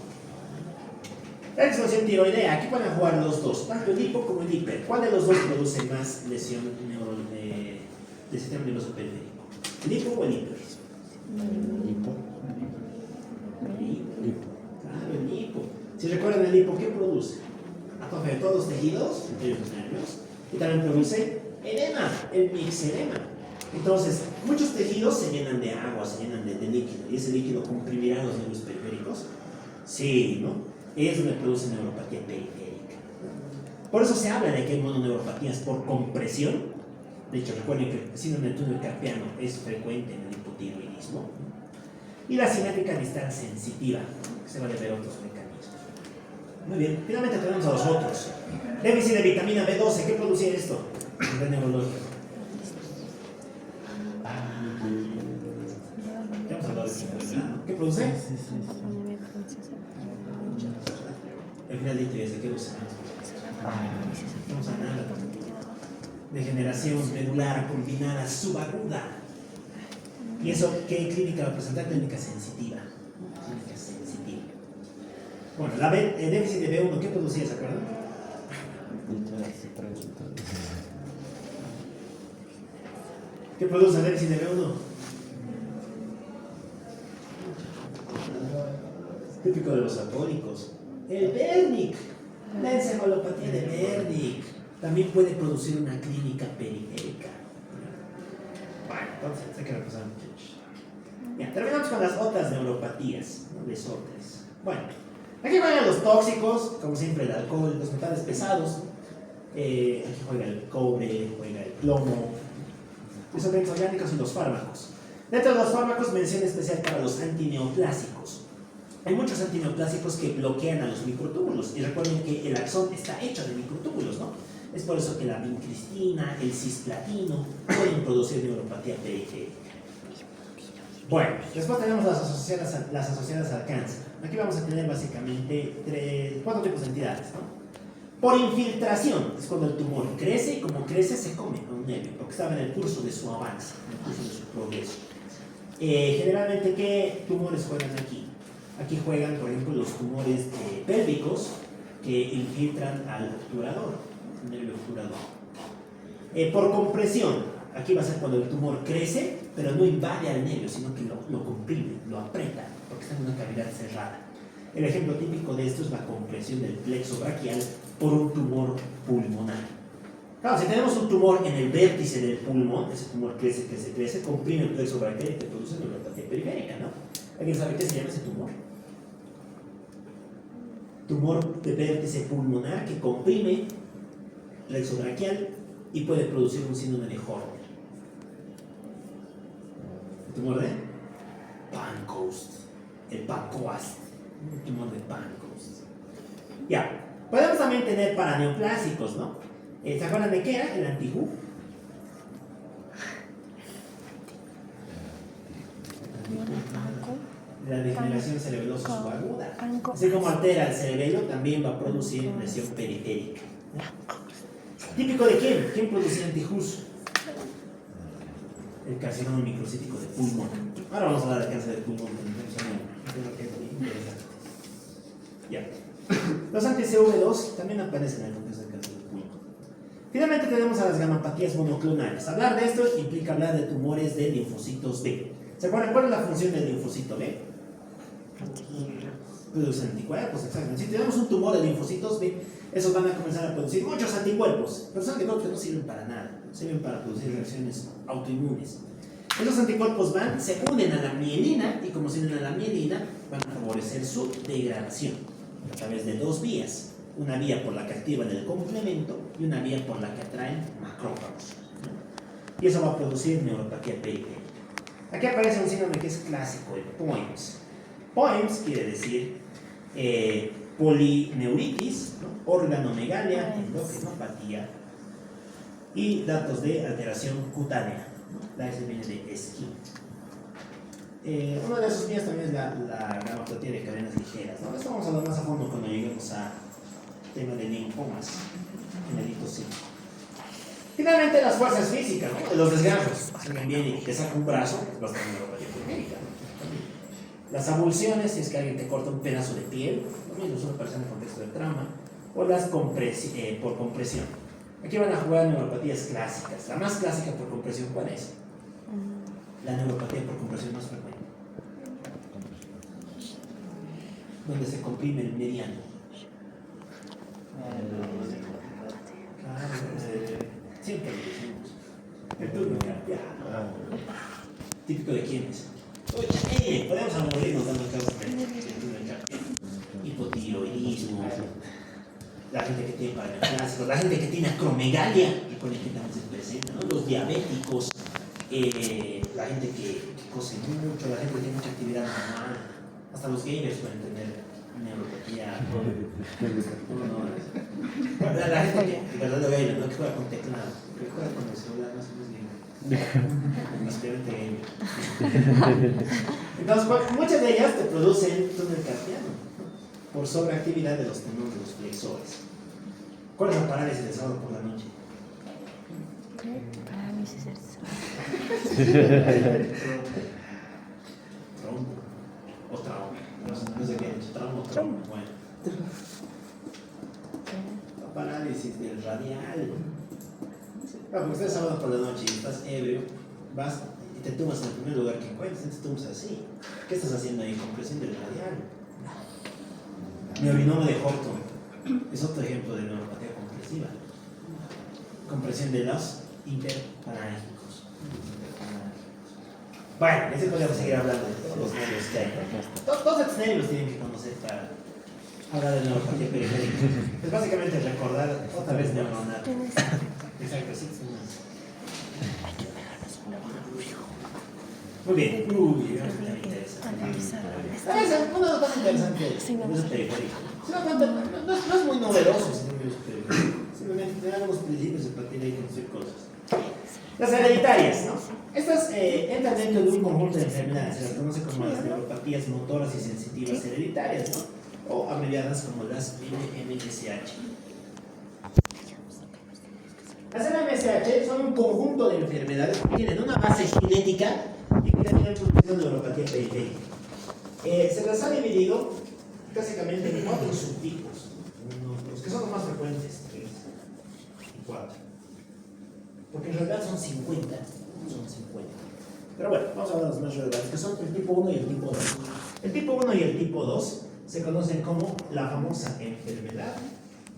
[SPEAKER 1] La disfunción tiroidea, aquí van a jugar los dos, tanto el hipo como el hiper. ¿Cuál de los dos produce más lesión del sistema nervioso periférico? ¿El hipo o el hiper?
[SPEAKER 3] Hipo.
[SPEAKER 1] Claro, el hipo. Si recuerdan el hipo, ¿qué produce? Atrofia de todos los tejidos, entre los nervios, y también produce edema, el mixedema. Entonces, muchos tejidos se llenan de agua, se llenan de líquido, y ese líquido comprimirá los nervios periféricos. Sí, ¿no? Es donde produce neuropatía periférica. Por eso se habla de que hay mononeuropatías por compresión. De hecho, recuerden que el síndrome del túnel carpiano es frecuente en el hipotiroidismo. Y la cinética distal sensitiva, que se va a ver otros mecanismos. Muy bien, finalmente tenemos a los otros. Déficit de vitamina B12, ¿qué producía esto? El neurológico. Ya hemos hablado de eso, ¿no? ¿Qué produce? El final de interés, ¿de qué usa? No usa nada. Degeneración medular combinada subaguda. ¿Y eso qué clínica va a presentar? Clínica sensitiva. Clínica sensitiva. Bueno, el déficit de B1, ¿qué producía? ¿Se acuerdan? ¿Qué produce el déficit de B1? Típico de los alcohólicos. El Wernicke. La encefalopatía de Wernicke. También puede producir una clínica periférica. Bueno, entonces, hay que repasar, muchachos. Ya, terminamos con las otras neuropatías, ¿no? Desórdenes. Bueno, aquí juegan los tóxicos, como siempre el alcohol, los metales pesados. Aquí juega el cobre, juega el plomo. Desórdenes orgánicos y los fármacos. Dentro de los fármacos, mención especial para los antineoplásicos. Hay muchos antineoplásicos que bloquean a los microtúbulos. Y recuerden que el axón está hecho de microtúbulos, ¿no? Es por eso que la vincristina, el cisplatino pueden producir neuropatía periférica. Bueno, después tenemos las asociadas al cáncer. Aquí vamos a tener básicamente 4 tipos de entidades, ¿no? Por infiltración, es cuando el tumor crece y como crece se come a un nervio, porque estaba en el curso de su avance, en el curso de su progreso. Generalmente, ¿qué tumores juegan aquí? Aquí juegan, por ejemplo, los tumores pélvicos que infiltran al obturador, el nervio obturador. Por compresión, aquí va a ser cuando el tumor crece, pero no invade al nervio, sino que lo comprime, lo aprieta, porque está en una cavidad cerrada. El ejemplo típico de esto es la compresión del plexo braquial por un tumor pulmonar. Claro, si tenemos un tumor en el vértice del pulmón, ese tumor crece, comprime el plexo braquial y te produce neuropatía periférica, ¿no? ¿Alguien sabe qué se llama ese tumor? Tumor de vértice pulmonar que comprime el plexo braquial y puede producir un síndrome de Horner. El tumor de Pancoast, el Pancoast, un tumor de Pancoast. Ya, podemos también tener paraneoplásicos, ¿no? ¿Se acuerdan de qué era? El antijú. La degeneración cerebelosa subaguda. Así como altera el cerebelo, también va a producir lesión periférica. ¿Típico de quién? ¿Quién produce antijus? El carcinoma microcítico de pulmón. Ahora vamos a hablar del cáncer de pulmón. Ya. Los anti-CV2 también aparecen en el cáncer de pulmón. Finalmente tenemos a las gamapatías monoclonales. Hablar de esto implica hablar de tumores de linfocitos B. ¿Se acuerdan cuál es la función del linfocito B? Produce anticuerpos, exactamente. Si tenemos un tumor de linfocitos B, esos van a comenzar a producir muchos anticuerpos. Pero esos anticuerpos no sirven para nada, sirven para producir reacciones autoinmunes. Esos anticuerpos se unen a la mielina y como se unen a la mielina, van a favorecer su degradación a través de 2 vías. Una vía por la que activan el complemento y una vía por la que atraen macrófagos. Y eso va a producir neuropatía periférica. Aquí aparece un síndrome que es clásico, el POEMS. POEMS quiere decir polineuritis, ¿no? Organomegalia, endocrinopatía y datos de alteración cutánea, ¿no? La S viene de skin. Una de sus vías también es la gamapatía de cadenas ligeras, ¿no? Esto vamos a hablar más a fondo cuando lleguemos al tema de linfomas en el hito 5. Finalmente, las fuerzas físicas, ¿no? De los desgarros. Si alguien viene y te saca un brazo, va a estar en neuropatía periférica, ¿no? Las avulsiones, si es que alguien te corta un pedazo de piel, lo mismo suele aparecer en el contexto del trauma, o las por compresión. Aquí van a jugar neuropatías clásicas. La más clásica por compresión, ¿cuál es? La neuropatía por compresión más frecuente. Donde se comprime el mediano. Siempre lo decimos. El turno cardiaco. ¿Típico de quiénes? Podemos morirnos dando causas de turno cardiaco. Hipotiroidismo. La gente que tiene paraneoplásicos, la gente que tiene acromegalia, recuerden que también se presenta, ¿no? Los diabéticos, la gente que cose mucho, la gente que tiene mucha actividad manual, hasta los gamers pueden tener neuropatía. La gente que, verdadero gamer, no que juega con teclado, que juega con el celular, no es gamer. Aspirante gamer. Entonces, muchas de ellas te producen túnel carpiano, ¿no? Por sobreactividad de los tenones de los flexores. ¿Cuál es la parálisis del sábado por la noche?
[SPEAKER 2] Parálisis del
[SPEAKER 1] Trombo. O trauma. No sé qué es, trauma o trauma. Bueno. La parálisis del radial. Porque estás sábado por la noche y estás ebrio, vas y te tumbas en el primer lugar que encuentres, entonces te tumbas así. ¿Qué estás haciendo ahí? Compresión del radial. Neurinoma de Horton es otro ejemplo de neuropatía compresiva. Compresión de los interparángicos. Bueno, ese podríamos seguir hablando de todos los nervios que hay. Todos estos nervios tienen que conocer para hablar de neuropatía periférica. Es básicamente recordar otra vez neuronal. Exacto, sí. Muy bien. Uy, uno de los más interesantes es el periférico. No es muy novedoso, simplemente tener algunos principios y partir de ahí construir cosas. Las hereditarias, ¿no? Estas entran dentro de un conjunto de enfermedades, se las conoce como las neuropatías motoras y sensitivas hereditarias, ¿no? O abreviadas como las NMSH. Las NMSH son un conjunto de enfermedades que tienen una base genética y que también producen neuropatía periférica. Se las ha dividido básicamente en 4 subtipos, los que son los más frecuentes, 3 y 4. Porque en realidad son 50. Pero bueno, vamos a hablar de los más relevantes, que son el tipo 1 y el tipo 2. El tipo 1 y el tipo 2 se conocen como la famosa enfermedad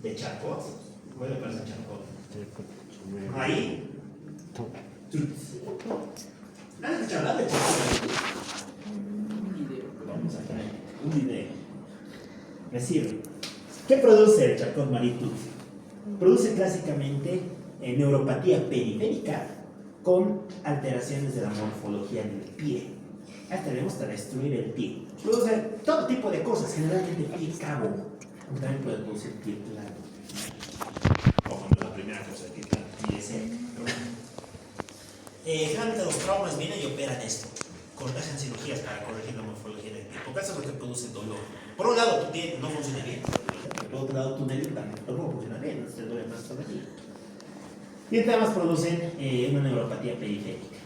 [SPEAKER 1] de Charcot. ¿Cuál le parece Charcot? Ahí. ¿Han escuchado hablar de Charcot? Vamos a traer un video. Me sirve. ¿Qué produce el Charcot-Marie-Tooth? Produce clásicamente neuropatía periférica con alteraciones de la morfología del pie. Hasta le gusta destruir el pie. Produce todo tipo de cosas, generalmente pie cabo. También puede producir pie plano. Ojo, no es la primera cosa de pie plano, ni de cerca. Generalmente los traumas vienen y operan esto. Hacen cirugías para corregir la morfología del pie. Porque eso es lo que produce dolor. Por un lado, tu pie no funciona bien. Por otro lado, tu nervio tampoco funciona bien. Entonces te duele más todavía. Y entre ambas producen una neuropatía periférica.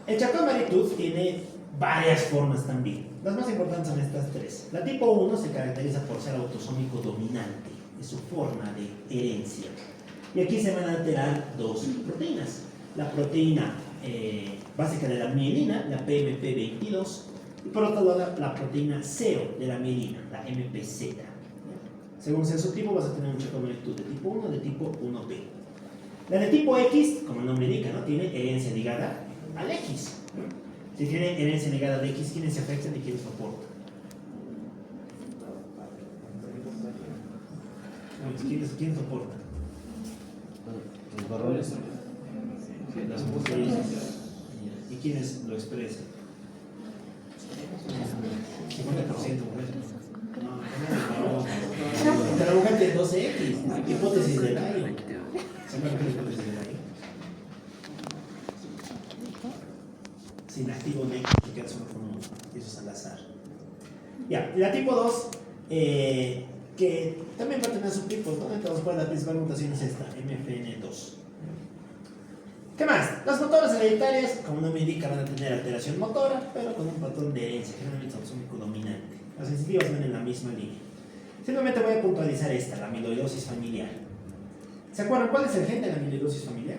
[SPEAKER 1] El Charcot-Marie-Tooth tiene varias formas también. Las más importantes son estas 3. La tipo 1 se caracteriza por ser autosómico dominante, es su forma de herencia. Y aquí se van a alterar 2 proteínas. La proteína básica de la mielina, la PMP22, y por otro lado la proteína 0 de la mielina, la MPZ. Según sea su tipo, vas a tener un Charcot-Marie-Tooth de tipo 1 de tipo 1B. La de tipo X, como el nombre indica, ¿no? Tiene herencia ligada al X. Si tiene herencia ligada al X, ¿quiénes se afectan y quiénes soportan? ¿Quiénes soportan?
[SPEAKER 3] Los varones.
[SPEAKER 1] Las mujeres. ¿Y quiénes lo expresan? 50% mujeres. No, la mujer tiene 12X, hipótesis de Gallo. Sin activo negro, que queda solo con uno. Eso es al azar. Ya, la tipo 2, que también va a tener subtipos, ¿no? Entonces, la principal mutación es esta, MFN2. ¿Qué más? Las motoras hereditarias, como no me indica, van a tener alteración motora, pero con un patrón de herencia, generalmente autosómico dominante. Las sensitivas van en la misma línea. Simplemente voy a puntualizar esta, la amiloidosis familiar. ¿Se acuerdan cuál es el gen de la amiloidosis familiar?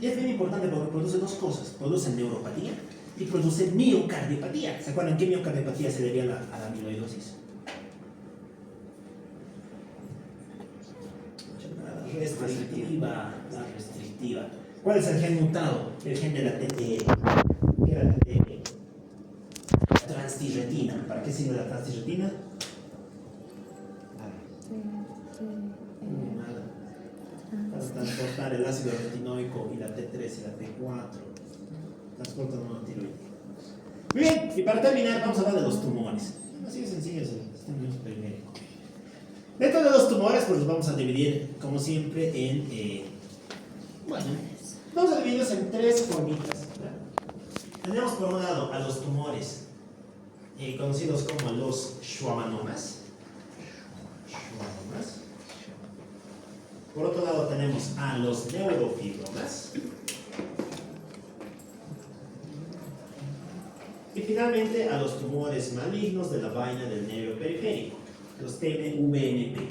[SPEAKER 1] Y es bien importante porque produce 2 cosas. Produce neuropatía y produce miocardiopatía. ¿Se acuerdan qué miocardiopatía se debía a la amiloidosis? La restrictiva. ¿Cuál es el gen mutado? El gen de la TTE. ¿Qué era la TTE? Transtirretina. ¿Para qué sirve la transtirretina? Nada. Para transportar el ácido retinoico y la T3 y la T4. Transportan una tiroides. Muy bien, y para terminar vamos a hablar de los tumores. Así de sencillo es el sistema periférico. Dentro de los tumores, pues los vamos a dividir, como siempre, vamos a dividirlos en tres formitas. ¿Verdad? Tenemos por un lado a los tumores conocidos como los schwannomas. Por otro lado tenemos a los neurofibromas. Y finalmente a los tumores malignos de la vaina del nervio periférico, los TMVNP.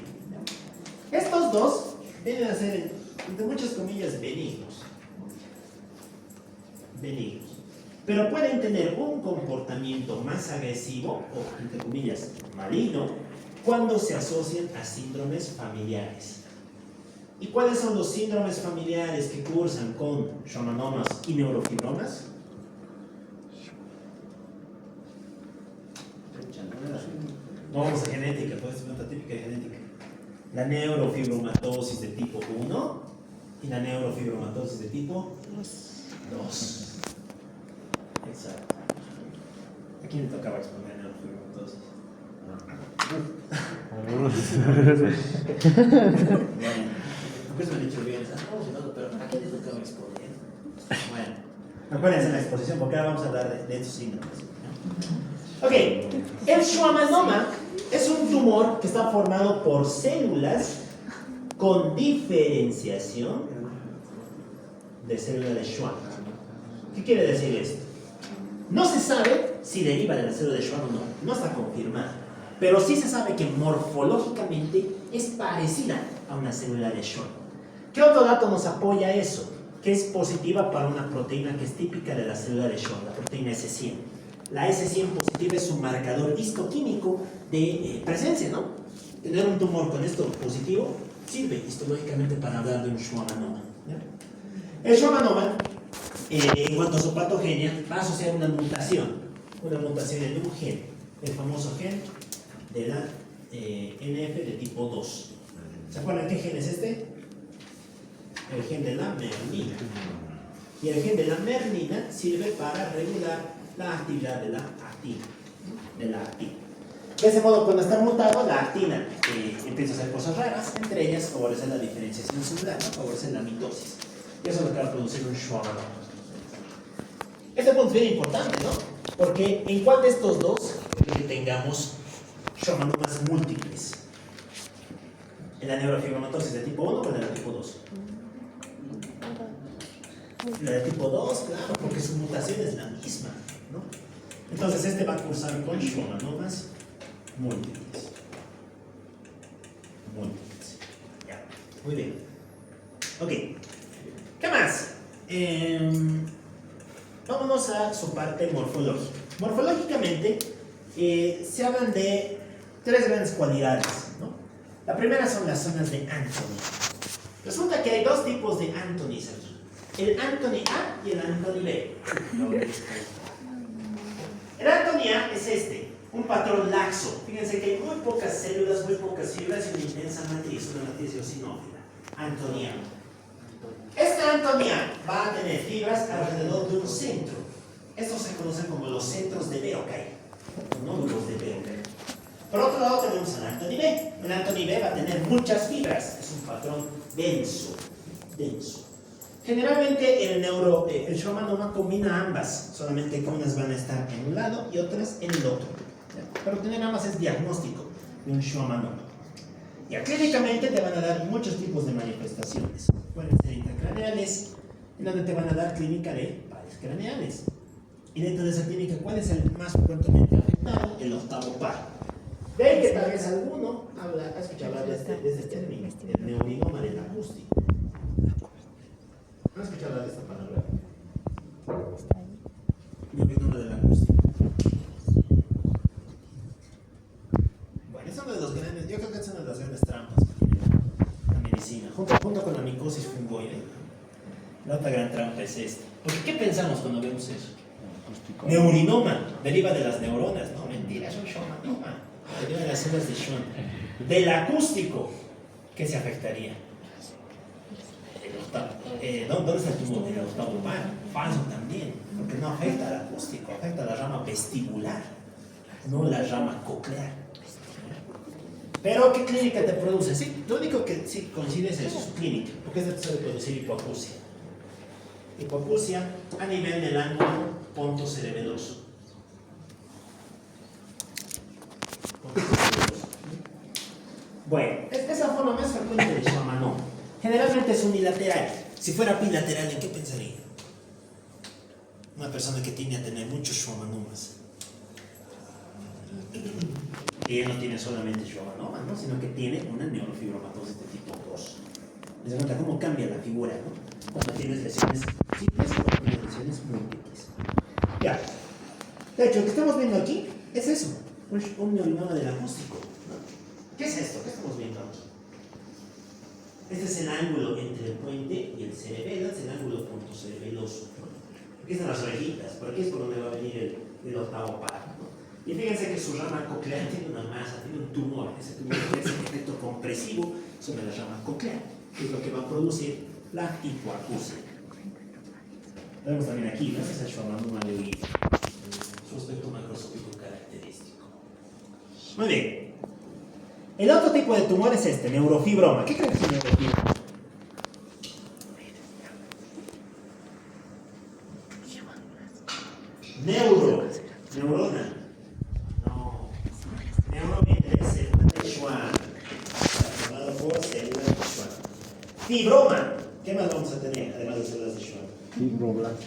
[SPEAKER 1] Estos dos vienen a ser, entre muchas comillas, benignos. Pero pueden tener un comportamiento más agresivo, o entre comillas, maligno, cuando se asocian a síndromes familiares. ¿Y cuáles son los síndromes familiares que cursan con schwannomas y neurofibromas? No vamos a genética, pues es una típica de genética. La neurofibromatosis de tipo 1 y la neurofibromatosis de tipo 2. Exacto. ¿A quién le tocaba exponer neurofibromatosis? Bueno, pues me han dicho bien, pero ¿a quién le tocaba exponer? Bueno, acuérdense en la exposición porque ahora vamos a hablar de esos síndromes. Ok, el schwannoma es un tumor que está formado por células con diferenciación de célula de Schwann. ¿Qué quiere decir esto? No se sabe si deriva de la célula de Schwann o no, no está confirmado, pero sí se sabe que morfológicamente es parecida a una célula de Schwann. ¿Qué otro dato nos apoya eso? Que es positiva para una proteína que es típica de la célula de Schwann, la proteína S100. La S100 positiva es un marcador histoquímico de presencia, ¿no? Tener un tumor con esto positivo sirve histológicamente para hablar de un schwannoma. El schwannoma, en cuanto a su patogenia, va a asociar una mutación en un gen, el famoso gen de la NF de tipo 2. ¿Se acuerdan qué gen es este? El gen de la mernina. Y el gen de la mernina sirve para regular la actividad de la actina. De ese modo, cuando está mutado, la actina empieza a hacer cosas raras, entre ellas favorecer la diferenciación celular, ¿no? Favorecer la mitosis. Y eso es lo que va a producir un schwannoma. Este punto es bien importante, ¿no? Porque en cuál de estos dos que tengamos schwannomas múltiples. En la neurofibromatosis de tipo 1 o en la de tipo 2. La de tipo 2, claro, porque su mutación es la misma, ¿no? Entonces este va a cursar con schwannomas múltiples. Ya, muy bien. Ok, ¿qué más? Vámonos a su parte morfológica. Morfológicamente se hablan de tres grandes cualidades, ¿no? La primera son las zonas de Anthony. Resulta que hay dos tipos de Anthonys aquí. El Anthony A y el Anthony B. El Anthony A es un patrón laxo. Fíjense que hay muy pocas células, muy pocas fibras y una intensa matriz, una matriz eosinófila. Anthony A. Este Anthony A va a tener fibras alrededor de un centro. Estos se conocen como los centros de Berkay, nódulos de Berkay. Por otro lado tenemos al Anthony B. El Anthony B va a tener muchas fibras. Es un patrón denso. Generalmente el schwannoma combina ambas, solamente que unas van a estar en un lado y otras en el otro. Pero tener ambas es diagnóstico de un schwannoma. Y clínicamente te van a dar muchos tipos de manifestaciones. Pueden ser intracraneales, en donde te van a dar clínica de pares craneales. Y dentro de esa clínica, ¿cuál es el más frecuentemente afectado? El octavo par. De ahí que tal vez alguno ha escuchado hablar de este término, el neurinoma del acústico. ¿Han escuchado hablar de esta palabra? Neurinoma del acústico. Bueno, es uno de los grandes, yo creo que es una de las grandes trampas de la medicina, junto con la micosis fungoide. La otra gran trampa es esta. Porque ¿qué pensamos cuando vemos eso? Neurinoma, deriva de las neuronas. No, mentira, es un schwannoma. Deriva de las células de Schwann. Del acústico, ¿qué se afectaría? ¿Dónde está el tumor? En el octavo par. Falso también, porque no afecta al acústico, afecta a la rama vestibular, no la rama coclear. Pero, ¿qué clínica te produce? Sí, lo único que sí coincide es eso, su clínica, porque es de producir hipoacusia. Hipoacusia a nivel del ángulo pontocerebeloso. Bueno, esta es la forma más frecuente de schwammanoma. Generalmente es unilateral. Si fuera bilateral, ¿en qué pensaría? Una persona que tiende a tener muchos schwammanomas. Y ella no tiene solamente schwammanoma, ¿no? Sino que tiene una neurofibromatosis de tipo 2. ¿Les das cuenta cómo cambia la figura, ¿no? Cuando tienes lesiones simples o cuando tienes lesiones múltiples. Ya. De hecho, lo que estamos viendo aquí es eso. Un neurinoma del acústico. ¿Qué es esto? ¿Qué estamos viendo aquí? Este es el ángulo entre el puente y el cerebelo, es el ángulo pontocerebeloso. Aquí están las orejitas, por aquí es por donde va a venir el octavo par. Y fíjense que su rama coclear tiene una masa, tiene un tumor. Ese tumor es un efecto compresivo sobre la rama coclear, que es lo que va a producir la hipoacusia. Lo vemos también aquí, ¿no? Ese es el schwammanoma de oído. Su aspecto macroscópico característico. Muy bien. El otro tipo de tumor es este, neurofibroma. ¿Qué creen que es un neurofibroma? Neurona. No. Neuro viene de célula de Schwann. Formado por células de Schwann. Fibroma. ¿Qué más vamos a tener además de células de Schwann?
[SPEAKER 3] Fibroblasto.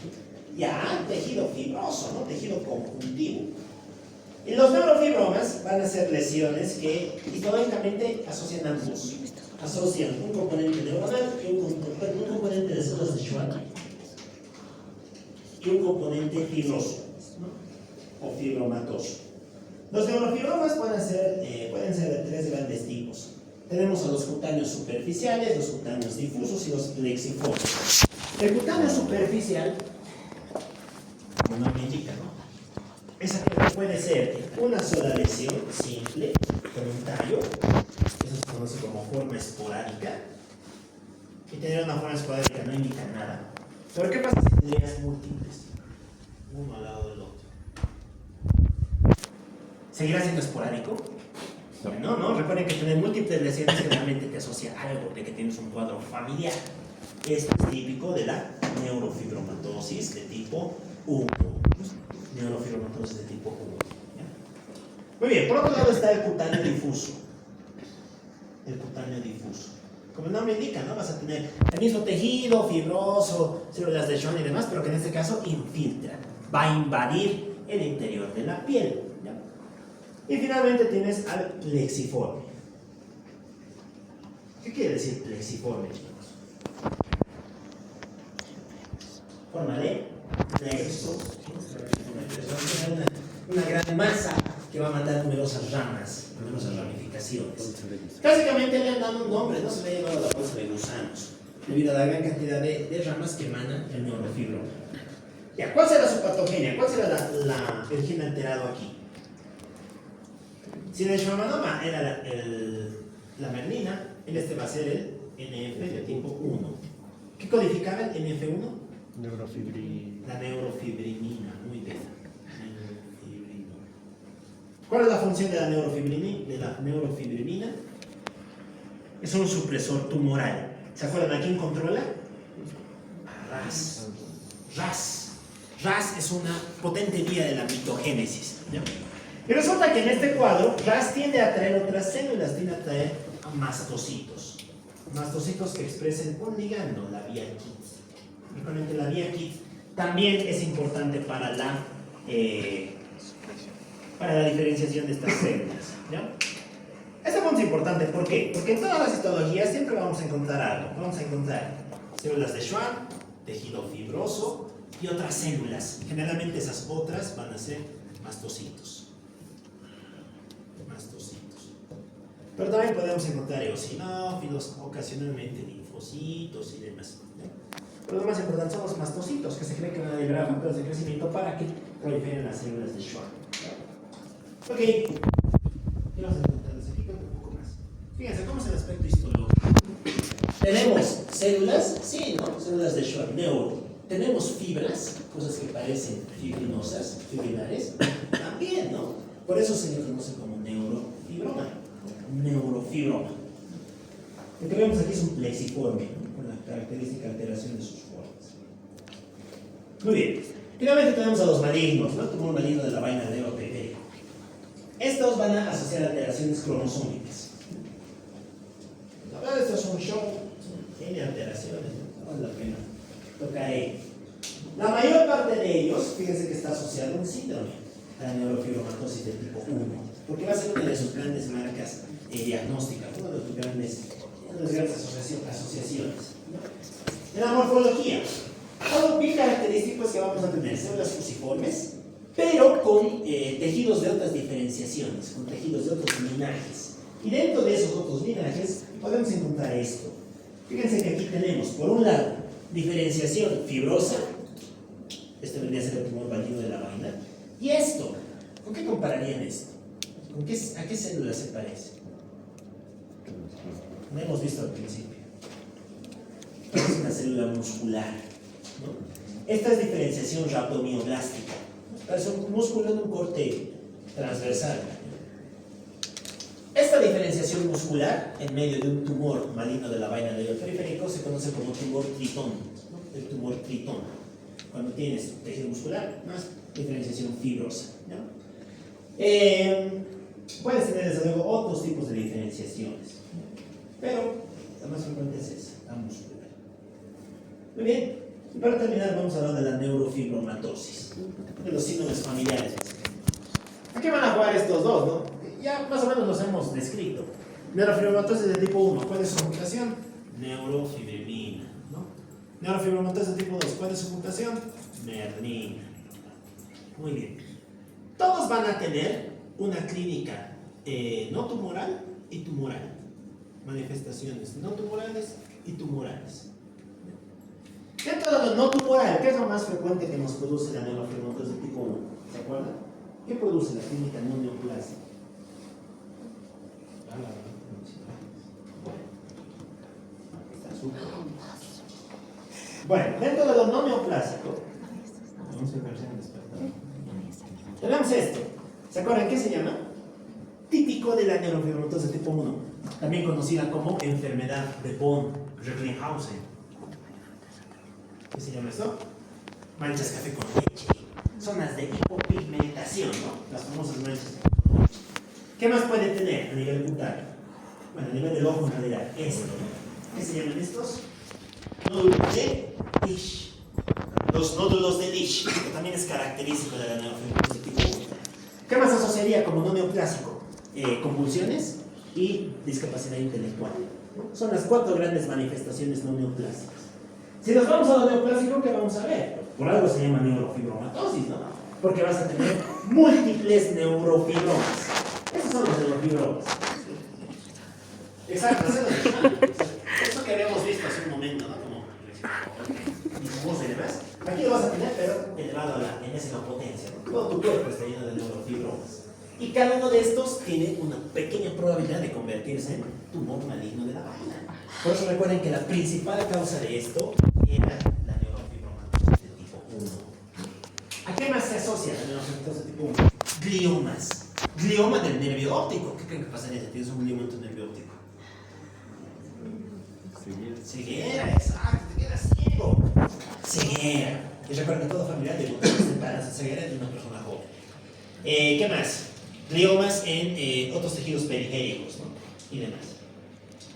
[SPEAKER 1] Ya, tejido fibroso, ¿no? Tejido conjuntivo. Y los neurofibromas van a ser lesiones que histológicamente asocian ambos. Asocian un componente neuronal y un componente de células de Schwann y un componente fibroso, ¿no? O fibromatoso. Los neurofibromas pueden ser de tres grandes tipos. Tenemos a los cutáneos superficiales, los cutáneos difusos y los plexiformes. El cutáneo superficial, como nombre indica, ¿no? Esa puede ser una sola lesión simple con un tallo, eso se conoce como forma esporádica, y tener una forma esporádica no indica nada. Pero ¿qué pasa si tendrías múltiples? Uno al lado del otro. ¿Seguirá siendo esporádico? No. Recuerden que tener múltiples lesiones generalmente te asocia a algo de que tienes un cuadro familiar. Esto es típico de la neurofibromatosis de tipo 1. Neurofibromatosis de tipo 1. Muy bien, por otro lado está el cutáneo difuso. El cutáneo difuso. Como el nombre indica, ¿no? Vas a tener el mismo tejido fibroso, células de Schwann y demás, pero que en este caso infiltra. Va a invadir el interior de la piel. ¿Ya? Y finalmente tienes al plexiforme. ¿Qué quiere decir plexiforme, chicos? Forma de plexo. Una gran masa que va a mandar numerosas ramas, numerosas ramificaciones. Básicamente le han dado un nombre, no se le ha llamado la bolsa de gusanos, debido a la gran cantidad de ramas que emanan el neurofibroma. Ya, ¿cuál será su patogenia? ¿Cuál será el gen alterado aquí? Si en el schwammanoma era la merlina, en este va a ser el NF de tipo 1. ¿Qué codificaba el NF1? La neurofibrinina, muy bien. ¿Cuál es la función de la neurofibrinina? Es un supresor tumoral. ¿Se acuerdan a quién controla? A RAS. RAS es una potente vía de la mitogénesis. ¿Ya? Y resulta que en este cuadro, RAS tiende a atraer otras células, tiende a atraer a mastocitos. Mastocitos que expresen un ligando, la vía KIT. Realmente la vía KIT también es importante para la diferenciación de estas células. ¿Ya? Este punto es importante, ¿por qué? Porque en todas las histologías siempre vamos a encontrar algo. Vamos a encontrar células de Schwann, tejido fibroso y otras células. Generalmente esas otras van a ser mastocitos. Pero también podemos encontrar eosinófilos, ocasionalmente linfocitos y demás. Pero lo más importante son los mastocitos, que se cree que van a liberar factores de crecimiento para que proliferen las células de Schwann. Ok, y vamos a intentar desactivar un poco más. Fíjense cómo es el aspecto histológico. Tenemos células, sí, ¿no? Células de Schwann, neuro. Tenemos fibras, cosas que parecen fibrinosas, fibrilares, también, ¿no? Por eso se le conoce como neurofibroma. Neurofibroma. Lo que vemos aquí es un plexiforme, ¿no? Con la característica alteración de sus formas. Muy bien. Finalmente tenemos a los malignos, ¿no? El tumor maligno de la vaina de neuroperiférico. Estos van a asociar alteraciones cromosómicas. Esto es un show, tiene alteraciones, no vale la pena. Toca ahí. La mayor parte de ellos, fíjense que está asociado a un síndrome, a la neurofibromatosis de tipo 1, porque va a ser una de sus grandes marcas diagnósticas, una de sus grandes asociaciones. En la morfología, algo bien característico es que vamos a tener células fusiformes, pero con tejidos de otras diferenciaciones, con tejidos de otros linajes. Y dentro de esos otros linajes podemos encontrar esto. Fíjense que aquí tenemos, por un lado, diferenciación fibrosa. Este vendría a ser el tumor maligno de la vaina. Y esto, ¿con qué compararían esto? ¿A qué célula se parece? No hemos visto al principio. Esta es una célula muscular, ¿no? Esta es diferenciación rhabdomyoblástica. Es un músculo en un corte transversal. Esta diferenciación muscular en medio de un tumor maligno de la vaina del periférico se conoce como tumor tritón, ¿no? El tumor tritón. Cuando tienes tejido muscular, más diferenciación fibrosa, ¿no? Puedes tener desde luego otros tipos de diferenciaciones, pero la más frecuente es esa, la muscular. Muy bien, y para terminar vamos a hablar de la neurofibromatosis, de los síndromes familiares. ¿A qué van a jugar estos dos, no? Ya más o menos los hemos descrito. Neurofibromatosis de tipo 1, ¿cuál es su mutación? Neurofibrina, ¿no? Neurofibromatosis de tipo 2, ¿cuál es su mutación? Merlina. Muy bien. Todos van a tener una clínica no tumoral y tumoral. Manifestaciones no tumorales y tumorales. Dentro de lo no tumoral, ¿qué es lo más frecuente que nos produce la neurofibromatosis de tipo 1? ¿Se acuerdan? ¿Qué produce la clínica no neoplásica? Bueno, dentro de lo no neoplásico, tenemos esto. ¿Se acuerdan qué se llama? Típico de la neurofibromatosis de tipo 1, también conocida como enfermedad de von Recklinghausen. ¿Qué se llama esto? Manchas café con leche, zonas de hipopigmentación, ¿no? Las famosas manchas. ¿Qué más puede tener a nivel bucal? Bueno, a nivel del ojo en realidad, esto. ¿Qué se llaman estos? Nódulos de Lisch. Los nódulos de Lisch, que también es característico de la neurofibromatosis tipo 1. ¿Qué más asociaría como no neoplásico? Convulsiones y discapacidad intelectual. Son las 4 grandes manifestaciones no neoplásicas. Si nos vamos a lo neoplásico, ¿qué vamos a ver? Por algo se llama neurofibromatosis, ¿no? Porque vas a tener múltiples neurofibromas. Esos son los neurofibromas. Exacto, eso que habíamos visto hace un momento, ¿no? Como y demás. Aquí lo vas a tener, pero elevado a la enésima potencia, ¿no? Todo tu cuerpo está lleno de neurofibromas. Y cada uno de estos tiene una pequeña probabilidad de convertirse en tumor maligno de la vaina. Por eso recuerden que la principal causa de esto era la neurofibromatosis de tipo 1. ¿A qué más se asocia la neurofibromatosis de tipo 1? Gliomas. Glioma del nervio óptico. ¿Qué creen que pasaría si tienes un glioma en tu nervio óptico? Ceguera, exacto, te quedas ciego. Ceguera. Y recuerden que todo familiar de ceguera de una persona joven. ¿Qué más? Gliomas en otros tejidos periféricos, ¿no? Y demás.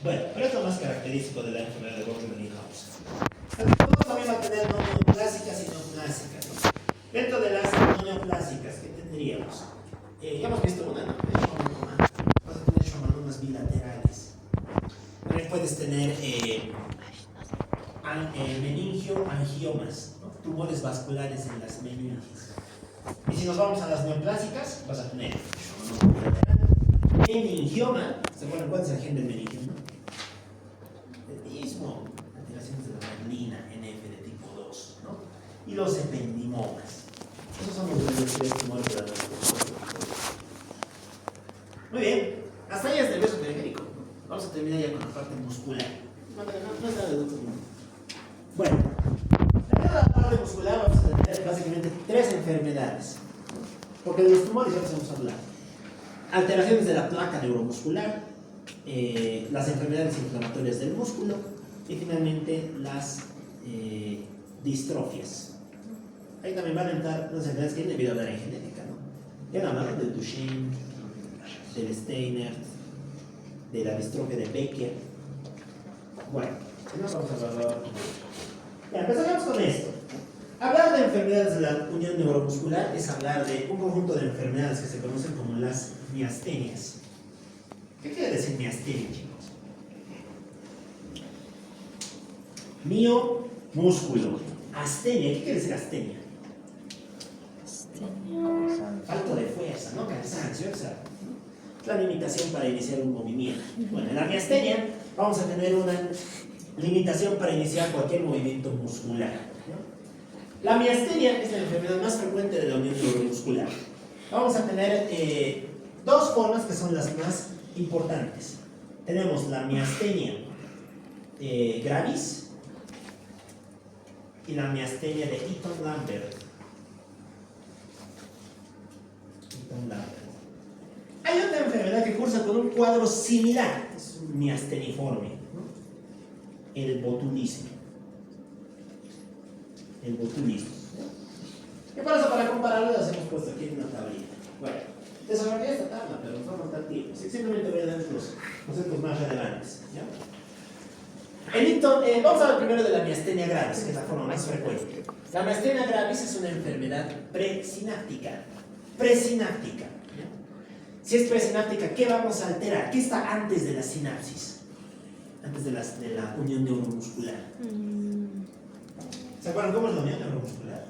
[SPEAKER 1] Bueno, pero esto es lo más característico de la enfermedad de von Recklinghausen. Todos también van a tener no neoplásicas y neoplásicas, ¿no? Dentro de las no neoplásicas, ¿qué tendríamos? Ya hemos visto una, ¿no? Vas a tener schwannomas bilaterales. También puedes tener meningioangiomas, ¿no? Tumores vasculares en las meninges. Y si nos vamos a las neoplásicas, vas a tener meningioma. ¿Se acuerdan cuál es el gen del meningioma? El mismo, alteraciones de la merlina, NF de tipo 2, ¿no? Y los ependimomas. Esos son los 3 tumores de la neurofibromatosis. Muy bien, hasta ahí es nervioso periférico. Vamos a terminar ya con la parte muscular. no es nada del otro mundo. Bueno, en la parte muscular vamos a tener básicamente 3 enfermedades. Porque de los tumores ya empezamos a hablar. Alteraciones de la placa neuromuscular, las enfermedades inflamatorias del músculo y finalmente las distrofias. Ahí también van a entrar las enfermedades que tienen debido a la genética, ¿no? Ya hablamos del Duchenne, del Steiner, de la distrofia de Becker. Bueno, no vamos a hablar. Ya, empezamos con esto. Hablar de enfermedades de la unión neuromuscular es hablar de un conjunto de enfermedades que se conocen como las miastenias. ¿Qué quiere decir miastenia, chicos? Mio, músculo. Astenia, ¿qué quiere decir astenia? Falta de fuerza, ¿no? Cansancio, exacto. La limitación para iniciar un movimiento. Bueno, en la miastenia vamos a tener una limitación para iniciar cualquier movimiento muscular, ¿no? La miastenia es la enfermedad más frecuente de la unión neuromuscular. Vamos a tener 2 formas que son las más importantes. Tenemos la miastenia gravis y la miastenia de Eaton-Lambert. Hay otra enfermedad que cursa con un cuadro similar, es un miasteniforme, ¿no? El botulismo. El botulismo. ¿Qué pasa? Para compararlo, las hemos puesto aquí en una tablita. Bueno, desarrollé esta tabla, pero no vamos a estar tiempos. Simplemente voy a dar los conceptos más relevantes, ¿ya? Vamos a hablar primero de la miastenia gravis, que es la forma más frecuente. La miastenia gravis es una enfermedad presináptica. Presináptica. ¿Ya? Si es presináptica, ¿qué vamos a alterar? ¿Qué está antes de la sinapsis? Antes de la unión neuromuscular. ¿Se acuerdan cómo es la unión neuromuscular?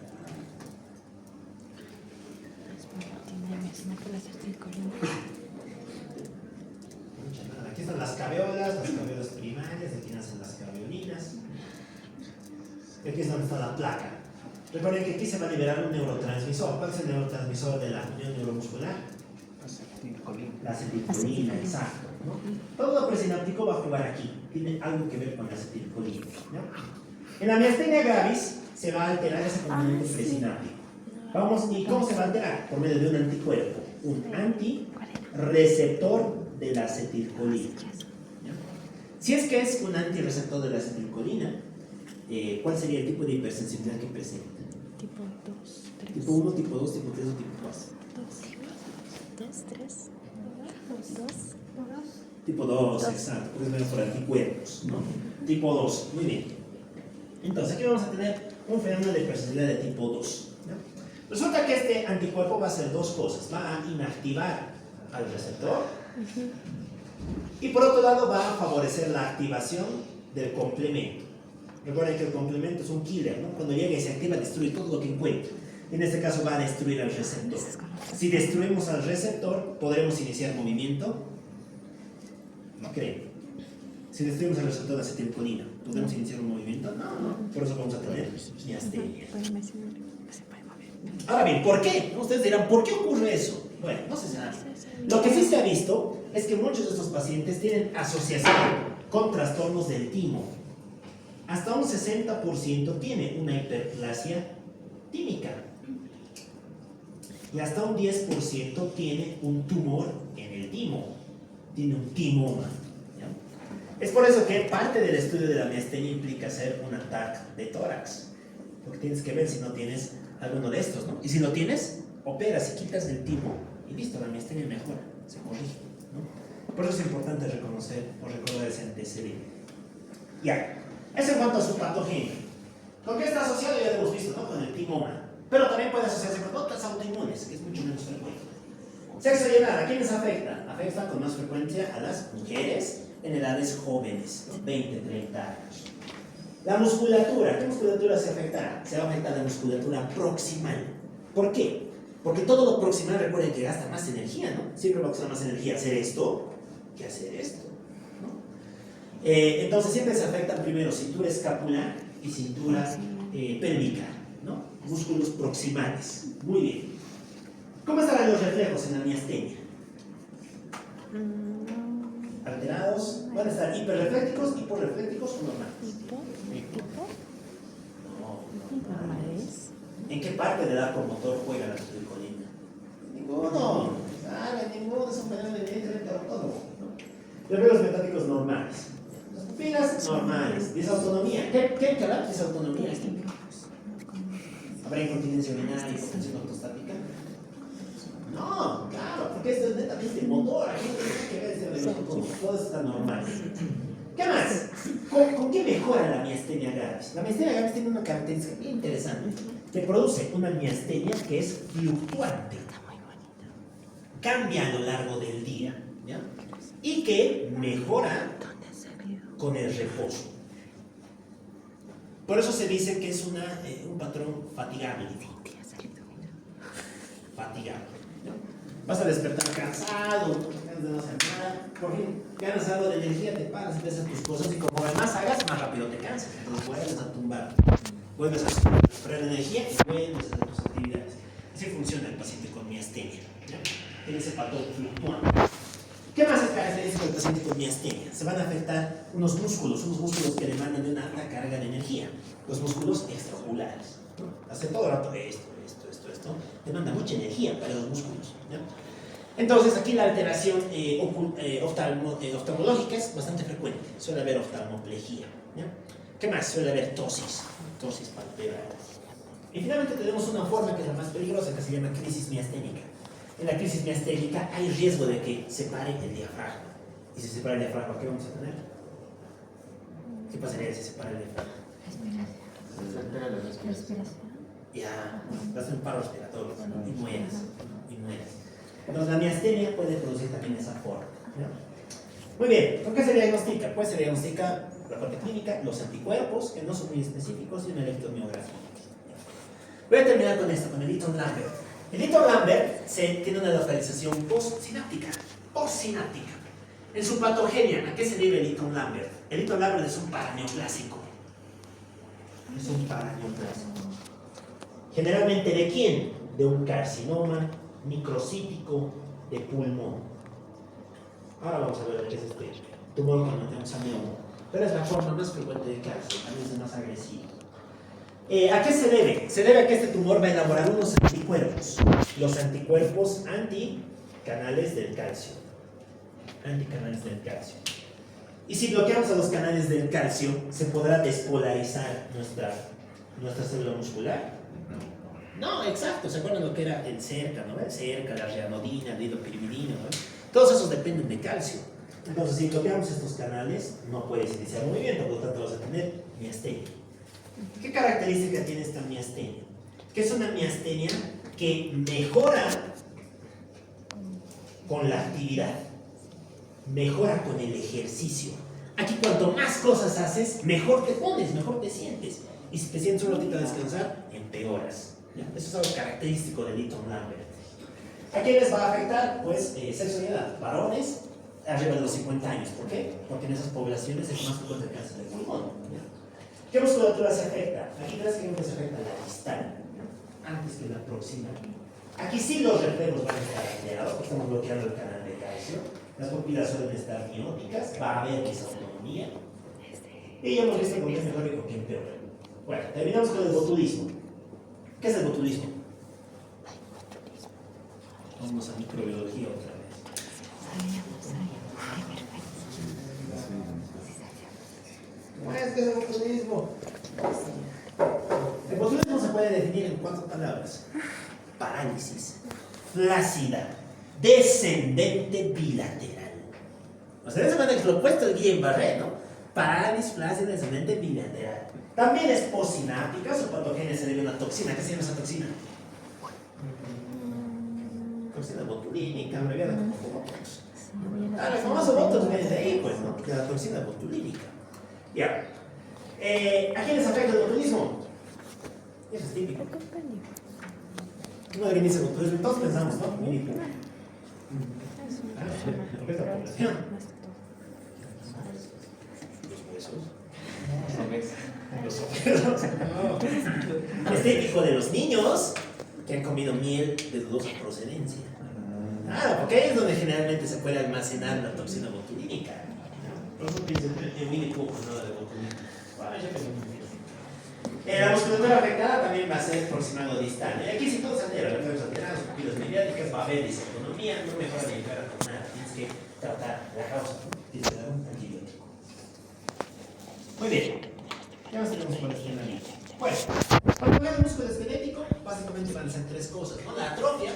[SPEAKER 1] Aquí están las caveolas primarias, aquí nacen las caveolinas. Y aquí es donde está la placa. Recuerden que aquí se va a liberar un neurotransmisor. ¿Cuál es el neurotransmisor de la unión neuromuscular? La acetilcolina, exacto, ¿no? Todo lo presináptico va a jugar aquí. Tiene algo que ver con la acetilcolina, ¿no? En la miastenia gravis se va a alterar ese componente presináptico. ¿Y cómo se va a alterar? Por medio de un anticuerpo, un antirreceptor de la acetilcolina. ¿Ya? Si es que es un antirreceptor de la acetilcolina, ¿cuál sería el tipo de hipersensibilidad que presenta?
[SPEAKER 2] Tipo 2, 3.
[SPEAKER 1] Tipo 1, tipo 2, tipo 3 o tipo 4.
[SPEAKER 2] 2, 3. 2.
[SPEAKER 1] Tipo 2, exacto, puedes ver por anticuerpos, ¿no? Tipo 2, muy bien. Entonces aquí vamos a tener un fenómeno de hipersensibilidad de tipo 2, ¿no? Resulta que este anticuerpo va a hacer 2 cosas. Va a inactivar al receptor y por otro lado va a favorecer la activación del complemento. Recuerden que el complemento es un killer, ¿no? Cuando llega y se activa, destruye todo lo que encuentra. En este caso va a destruir al receptor. Si destruimos al receptor, ¿podremos iniciar movimiento? No creo. Si destruimos al receptor de acetilcolina, ¿podemos iniciar un movimiento? No. Por eso vamos a tener miastenia. Ahora bien, ¿por qué? Ustedes dirán, ¿por qué ocurre eso? Bueno, no sé nada. Lo que sí se ha visto es que muchos de estos pacientes tienen asociación con trastornos del timo. Hasta un 60% tiene una hiperplasia tímica. Y hasta un 10% tiene un tumor en el timo. Tiene un timoma. ¿Ya? Es por eso que parte del estudio de la miastenia implica hacer un TAC de tórax. Porque tienes que ver si no tienes alguno de estos, ¿no? Y si lo tienes, operas y quitas el timo. Y listo, la miastenia mejora, se corrige, ¿no? Por eso es importante reconocer o recordar ese antecedente. Ya. Eso en cuanto a su patogenia. ¿Con qué está asociado? Ya lo hemos visto, ¿no? Con el timoma. Pero también puede asociarse con otras autoinmunes, que es mucho menos frecuente. Sexo y edad, ¿a quiénes afecta? Afecta con más frecuencia a las mujeres en edades jóvenes, ¿no? 20, 30 años. La musculatura, ¿qué musculatura se afectará? Se va a afectar la musculatura proximal. ¿Por qué? Porque todo lo proximal, recuerden que gasta más energía, ¿no? Siempre va a costar más energía hacer esto que hacer esto, ¿no? Entonces siempre se afectan primero cintura escapular y cintura pélvica, ¿no? Músculos proximales. Muy bien. ¿Cómo estarán los reflejos en la miastenia? ¿Alterados? Van a estar hiperreflécticos, hiporreflécticos o normales.
[SPEAKER 2] Tipo.
[SPEAKER 1] No,
[SPEAKER 2] Normales.
[SPEAKER 1] ¿En qué parte del arco motor juega la acetilcolina? Ninguno. Ninguno es un fenómeno evidentemente autónomo. Reflejos metálicos normales. Las pupilas normales. Disautonomía. ¿Qué carácter es autonomía? ¿Habrá incontinencia urinaria y hipotensión ortostática? No, claro, porque esto es netamente motor. Aquí no tiene que ver este elemento con todo eso está normal. ¿Qué más? ¿Con qué mejora la miastenia gravis? La miastenia gravis tiene una característica bien interesante. Te produce una miastenia que es fluctuante. Cambia a lo largo del día, ¿ya? Y que mejora con el reposo. Por eso se dice que es un patrón fatigable. Fatigable, ¿no? Vas a despertar cansado, ganas de no hacer nada, por fin ganas algo de energía, te paras, empiezas tus cosas y como más hagas, más rápido te cansas. Entonces vuelves a tumbar, vuelves a recuperar energía y vuelves a hacer tus actividades. Así funciona el paciente con miastenia, ¿ya? Tiene ese patrón fluctuante. ¿Qué más es característico del paciente con miastenia? Se van a afectar unos músculos que demandan de una alta carga de energía, los músculos extraoculares, ¿no? Hace todo el rato esto, demanda mucha energía para los músculos, ¿ya? Entonces aquí la alteración oftalmológica es bastante frecuente, suele haber oftalmoplejía, ¿ya? ¿Qué más? Suele haber tosis palpebral. Y finalmente tenemos una forma que es la más peligrosa, que se llama crisis miasténica. En la crisis miasténica hay riesgo de que se pare el diafragma. Y si se para el diafragma, ¿qué vamos a tener? ¿Qué pasaría si se para el diafragma?
[SPEAKER 2] Respiración.
[SPEAKER 1] Ya, vas a hacer un paro respiratorio y mueres. Entonces la miastenia puede producir también esa forma, ¿no? Muy bien, ¿con qué se diagnostica? Pues se diagnostica la parte clínica, los anticuerpos, que no son muy específicos, y una electromiografía. Voy a terminar con esto, con el Eaton Lambert. El Eaton Lambert tiene una localización postsináptica. En su patogenia, ¿a qué se debe el Eaton Lambert? El Eaton Lambert es un paraneoplásico. Generalmente, ¿de quién? De un carcinoma microcítico de pulmón. Ahora vamos a ver qué es este tumor cuando tenemos amioma. Pero es la forma más frecuente de cáncer, también es más agresiva. ¿A qué se debe? Se debe a que este tumor va a elaborar unos anticuerpos. Los anticuerpos anticanales del calcio. Y si bloqueamos a los canales del calcio, ¿se podrá despolarizar nuestra célula muscular? No, exacto. ¿Se acuerdan lo que era el cerca, ¿no? El cerca, la reanodina, el hidropirimidina, ¿no? Todos esos dependen de calcio. Entonces, si bloqueamos estos canales, no puedes iniciar movimiento, por lo tanto vas a tener miastenia. ¿Qué característica tiene esta miastenia? Que es una miastenia que mejora con la actividad, mejora con el ejercicio. Aquí cuanto más cosas haces, mejor te pones, mejor te sientes. Y si te sientes un ratito a descansar, empeoras. ¿Ya? Eso es algo característico del Eaton Lambert. ¿A quién les va a afectar? Pues sexo y edad. Varones arriba de los 50 años. ¿Por qué? Porque en esas poblaciones es más frecuente el cáncer de pulmón. ¿Ya? ¿Qué musculatura se afecta? Aquí básicamente se afecta la distal, antes que la proximal. Aquí sí los reflejos van a estar alterados, porque estamos bloqueando el canal de calcio. Las pupilas suelen estar mióticas, va a haber disautonomía. Y ya hemos visto con qué mejor y con qué peor. Bueno, terminamos con el botulismo. ¿Qué es el botulismo? Vamos a microbiología otra vez. ¿Qué es el botulismo? El botulismo se puede definir en 4 palabras: parálisis flácida descendente bilateral. O sea, de esa manera que lo opuesto del Guillain-Barré, ¿no? Parálisis flácida descendente bilateral. También es postsináptica, su patogenia se debe a una toxina. ¿Qué se llama esa toxina? Toxina botulínica, abreviada como Botox. El famoso Botox viene de ahí, pues, ¿no? Porque la toxina botulínica. Ya. ¿A quién les afecta el botulismo? Eso es típico. Una dice botulismo, todos pensamos, ¿no? Mini. Afecta a la población. Los huesos. Los obesos. No. Es típico de los niños que han comido miel de dudosa procedencia. Claro, porque ahí es donde generalmente se puede almacenar la toxina botulínica. Por eso piensen en muy poco, nada de botulismo. Bueno, ya pensé muy bien. La musculatura afectada también va a ser proximal distal. Y aquí si todo se altera, las enfermedades alteradas, pupilas mediáticas, va a haber disautonomía, no mejora ni empeora con nada. Tienes que tratar la causa, ¿no? Tienes que dar un antibiótico. Muy bien. Ya nos tenemos por este lado. Bueno, cuando hablamos de músculo esquelético, básicamente van a ser tres cosas, ¿no? La atrofia,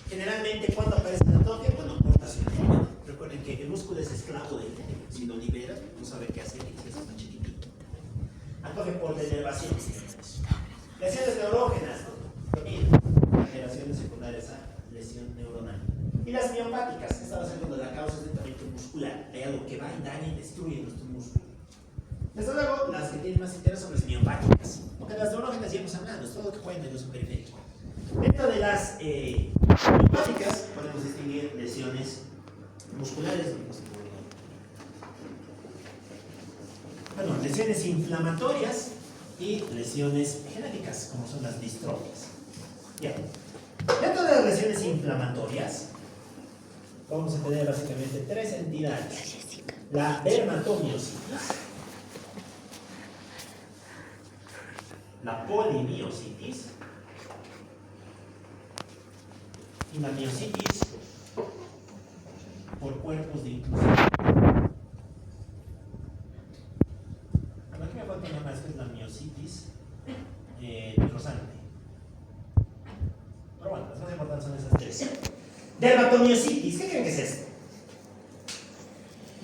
[SPEAKER 1] generalmente, cuando aparece la atrofia, cuando cortas el músculo. Recuerden que el músculo es esclavo del nervio. Si lo libera, no sabe qué hacer y se hace más chiquitito. Atrofia por denervación. Lesiones neurógenas, ¿no? También, alteraciones secundarias a lesión neuronal. Y las miopáticas, estaba hablando de la causa de tratamiento muscular. Hay algo que va y daña y destruye nuestro músculo. Desde luego, las que tienen más interés son las miopáticas. Porque las neurógenas ya hemos hablado, es todo lo que juega en el uso periférico. Dentro de las miopáticas podemos distinguir lesiones musculares, bueno, lesiones inflamatorias y lesiones genéticas, como son las distrofias. Ya. Dentro de las lesiones inflamatorias, vamos a tener básicamente tres entidades. La dermatomiositis, la polimiositis y la miositis por cuerpos de inclusión. Aquí me falta una más que es la miositis necrosante. Pero bueno, las más importantes son esas tres. Dermatomiositis, ¿qué creen que es esto?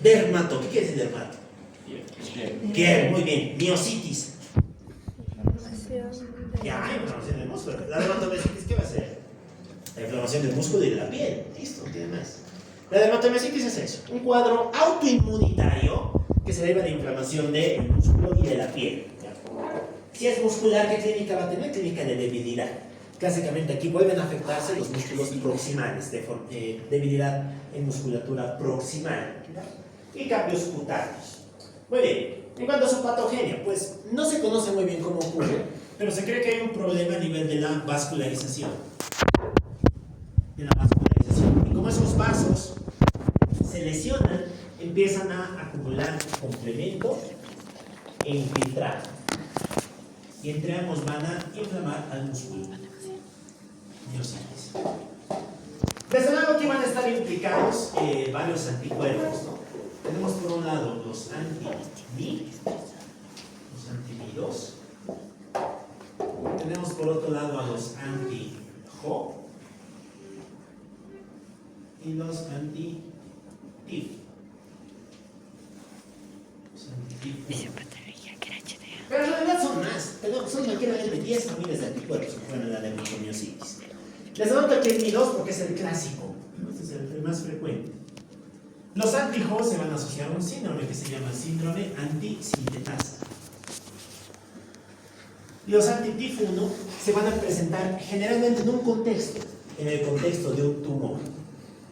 [SPEAKER 1] Dermato, ¿qué quiere decir dermato? Piel, muy bien. Miositis. Ya hay inflamación del músculo. La dermatomiositis, ¿qué va a ser? La inflamación del músculo y de la piel. Listo, no tiene más. La dermatomiositis es eso, un cuadro autoinmunitario que se debe de inflamación del músculo y de la piel. ¿Ya? Si es muscular, ¿qué clínica va a tener? Clínica de debilidad. Clásicamente aquí vuelven a afectarse los músculos proximales, debilidad en musculatura proximal. ¿Ya? Y cambios cutáneos. Muy bien, en cuanto a su patogenia, pues no se conoce muy bien cómo ocurre, pero se cree que hay un problema a nivel de la vascularización. Y como esos vasos se lesionan, empiezan a acumular complemento e infiltrado. Y entre ambos van a inflamar al músculo. Miositis. Desde luego aquí van a estar implicados varios anticuerpos, ¿no? Tenemos por un lado los anti-Mi, los anti-Mi2. Tenemos por otro lado a los anti-Jo y los anti-TIF. Pero en realidad son más, son cualquiera de 10 familias de anticuerpos que fueron la dermatomiositis. Les anoto que es Mi2 porque es el clásico, este es el más frecuente. Los anti-Jo se van a asociar a un síndrome que se llama síndrome antisintetasa. Los anti-TIF1 se van a presentar generalmente en un contexto, en el contexto de un tumor.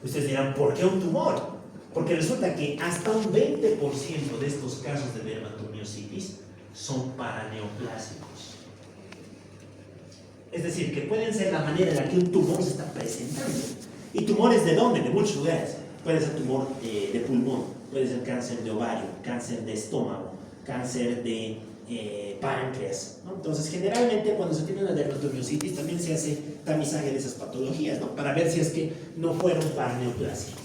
[SPEAKER 1] Ustedes dirán, ¿por qué un tumor? Porque resulta que hasta un 20% de estos casos de dermatomiositis son paraneoplásicos. Es decir, que pueden ser la manera en la que un tumor se está presentando. ¿Y tumores de dónde? De muchos lugares. Puede ser tumor de pulmón, puede ser cáncer de ovario, cáncer de estómago, cáncer de páncreas, ¿no? Entonces, generalmente cuando se tiene una dermatomiositis también se hace tamizaje de esas patologías, ¿no? Para ver si es que no fueron paraneoplásicos.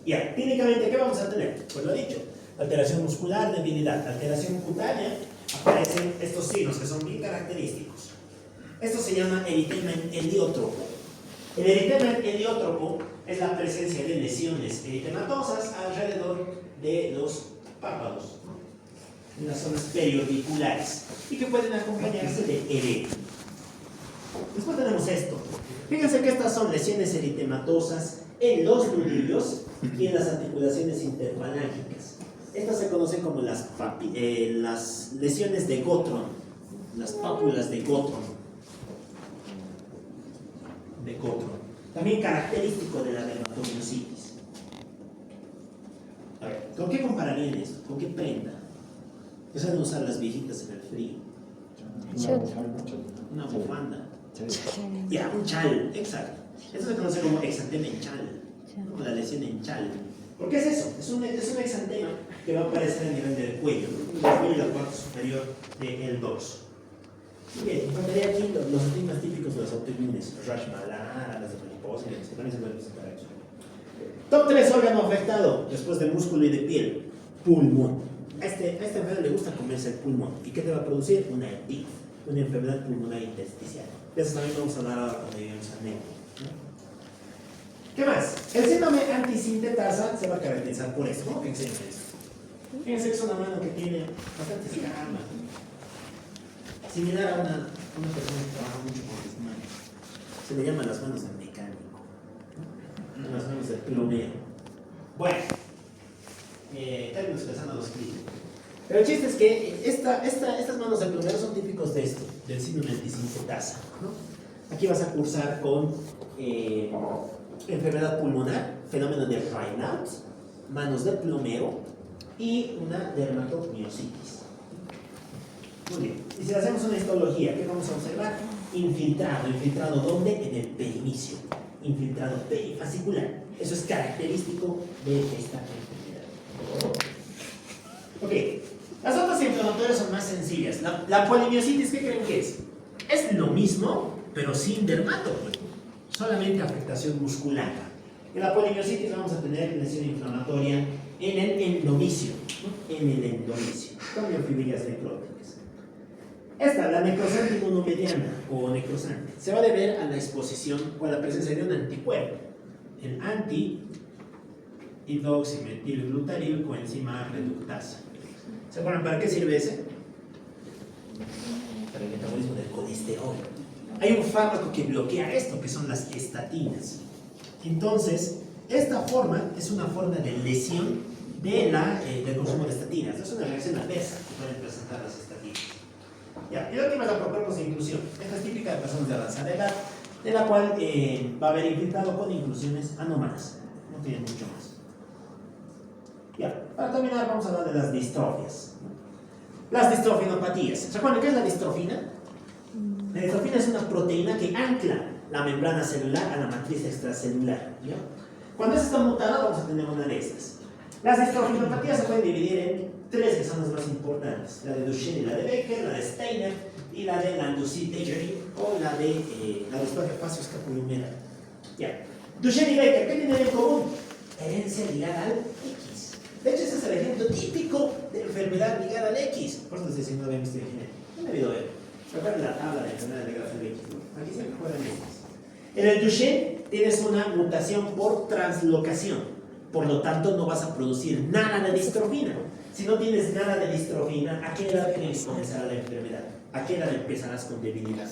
[SPEAKER 1] Ya, clínicamente, ¿qué vamos a tener? Pues lo he dicho, alteración muscular, debilidad, alteración cutánea, aparecen estos signos que son bien característicos. Esto se llama eritema heliótropo. El eritema heliótropo es la presencia de lesiones eritematosas alrededor de los párpados, ¿no? En las zonas periordiculares, y que pueden acompañarse de edema. Después tenemos esto. Fíjense que estas son lesiones eritematosas en los nudillos y en las articulaciones interfalángicas. Estas se conocen como las lesiones de Gottron, las pápulas de Gottron. También característico de la dermatomiositis. A ver, ¿con qué compararían esto? ¿Con qué prenda? ¿Qué saben usar las viejitas en el frío? Una bufanda. Ya, un chal, exacto. Esto se conoce como exantema en chal, como la lesión en chal. ¿Por qué es eso? Es un exantema que va a aparecer a nivel del cuello, ¿no? El cuello y la parte superior del dorso. Muy bien, encontraría aquí los estigmas típicos de los autoinmunes, rash malar, las de poliposis, que también se pueden presentar aquí. Top 3 órgano afectado después de músculo y de piel: pulmón. A este enfermo le gusta comerse el pulmón. ¿Y qué te va a producir? Una EPIC, una enfermedad pulmonar intersticial. De eso también vamos a hablar ahora cuando lleguemos a anemia, ¿no? ¿Qué más? El síndrome antisintetasa se va a caracterizar por esto. ¿Cómo que enseña esto? Fíjense que es una mano que tiene bastante escamas, similar a una persona que trabaja mucho con las manos. Se le llaman las manos del mecánico, ¿no? Las manos del plomero. Bueno, términos que les han dado los clínicos. Pero el chiste es que estas manos del plomero son típicos de esto, del síndrome antisintetasa, ¿no? Aquí vas a cursar con enfermedad pulmonar, fenómeno de Raynaud, manos de plomero y una dermatomiositis. Muy bien. Y si hacemos una histología, ¿qué vamos a observar? Infiltrado. ¿Infiltrado dónde? En el perinicio. Infiltrado perifascicular. Eso es característico de esta enfermedad. Ok. Las otras inflamatorias son más sencillas. La polimiositis, ¿qué creen que es? Es lo mismo, pero sin dermato. Solamente afectación muscular. En la polimiositis vamos a tener lesión inflamatoria en el endomicio, ¿no? En el endomicio, con miofibrias necróticas. Esta, la necrosante inmunomediana o necrosante, se va a deber a la exposición o a la presencia de un anticuerpo, el anti-hidroximetilglutaril coenzima reductasa. ¿Se acuerdan para qué sirve ese? Para el metabolismo del colesterol. Hay un fármaco que bloquea esto, que son las estatinas. Entonces, esta forma es una forma de lesión del consumo de estatinas. Es una reacción adversa que pueden presentar las estatinas. Ya, y la última es la procuerpos de inclusión. Esta es típica de personas de avanzada edad, de la cual va a haber infiltrado con inclusiones anómalas. No tiene mucho más. Ya, para terminar vamos a hablar de las distrofias. Las distrofinopatías. ¿Se acuerdan qué es la distrofina? La distrofina es una proteína que ancla la membrana celular a la matriz extracelular, ¿ya? Cuando esta está mutada vamos a tener una de estas. Las distrofinopatías se pueden dividir en tres, que son las más importantes: la de Duchenne y la de Becker, la de Steiner y la de Landau-Dejeri, o la de la distrofia facioscapulohumeral. Ya. Duchenne y Becker, ¿qué tienen en común? Herencia ligada al X. De hecho, ese es el ejemplo típico de enfermedad ligada al X. Por eso les estoy diciendo de investigación genética. No me debido ver. ¿Recuerdan la tabla de enfermedad ligada al X? Aquí se recuerdan estas. En el Duchenne tienes una mutación por translocación. Por lo tanto, no vas a producir nada de distrofina. Si no tienes nada de distrofina, ¿a qué edad comenzará la enfermedad? ¿A qué edad empezarás con debilidad?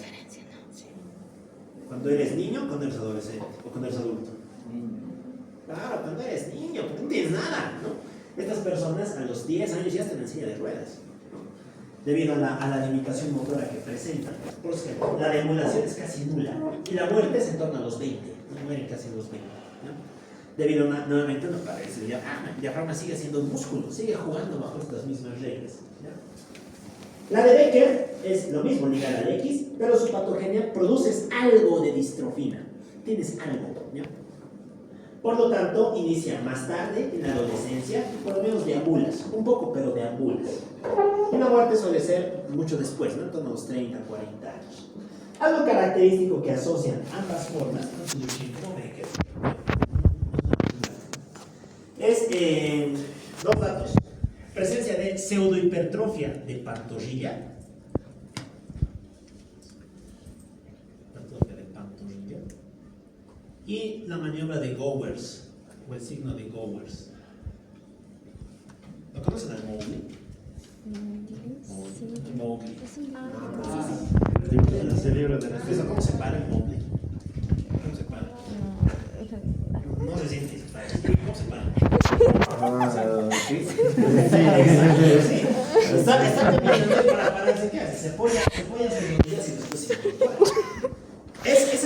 [SPEAKER 1] ¿Cuando eres niño o cuando eres adolescente? ¿O cuando eres adulto? Claro, cuando eres niño, porque no tienes nada, ¿no? Estas personas a los 10 años ya están en silla de ruedas, ¿no? Debido a la limitación motora que presentan. Por eso la demulación es casi nula. Y la muerte es en torno a los 20. No mueren casi a los 20, ¿no? Debido a nuevamente a una parálisis del diafragma. El diafragma sigue siendo un músculo, sigue jugando bajo estas mismas reglas, ¿ya? La de Becker es lo mismo, ligada al X, pero su patogenia produces algo de distrofina. Tienes algo, ¿ya? Por lo tanto, inicia más tarde, en la adolescencia, por lo menos deambulas, un poco, pero deambulas. Y la muerte suele ser mucho después, ¿no? En torno a los 30, 40 años. Algo característico que asocian ambas formas, tanto Duchenne como Becker, es dos datos: presencia de pseudohipertrofia de pantorrilla, y la maniobra de Gowers, o el signo de Gowers. ¿Lo conocen al Mowgli? Mowgli.
[SPEAKER 3] El libro de la
[SPEAKER 1] ¿Cómo se para el Mowgli? ¿Cómo se para? No se siente, se para. ¿Cómo se para?
[SPEAKER 3] sí.
[SPEAKER 1] Sí. Está terminando para pararse. ¿Qué hace? Se apoya sobre rodillas y después se incorpora. Ese es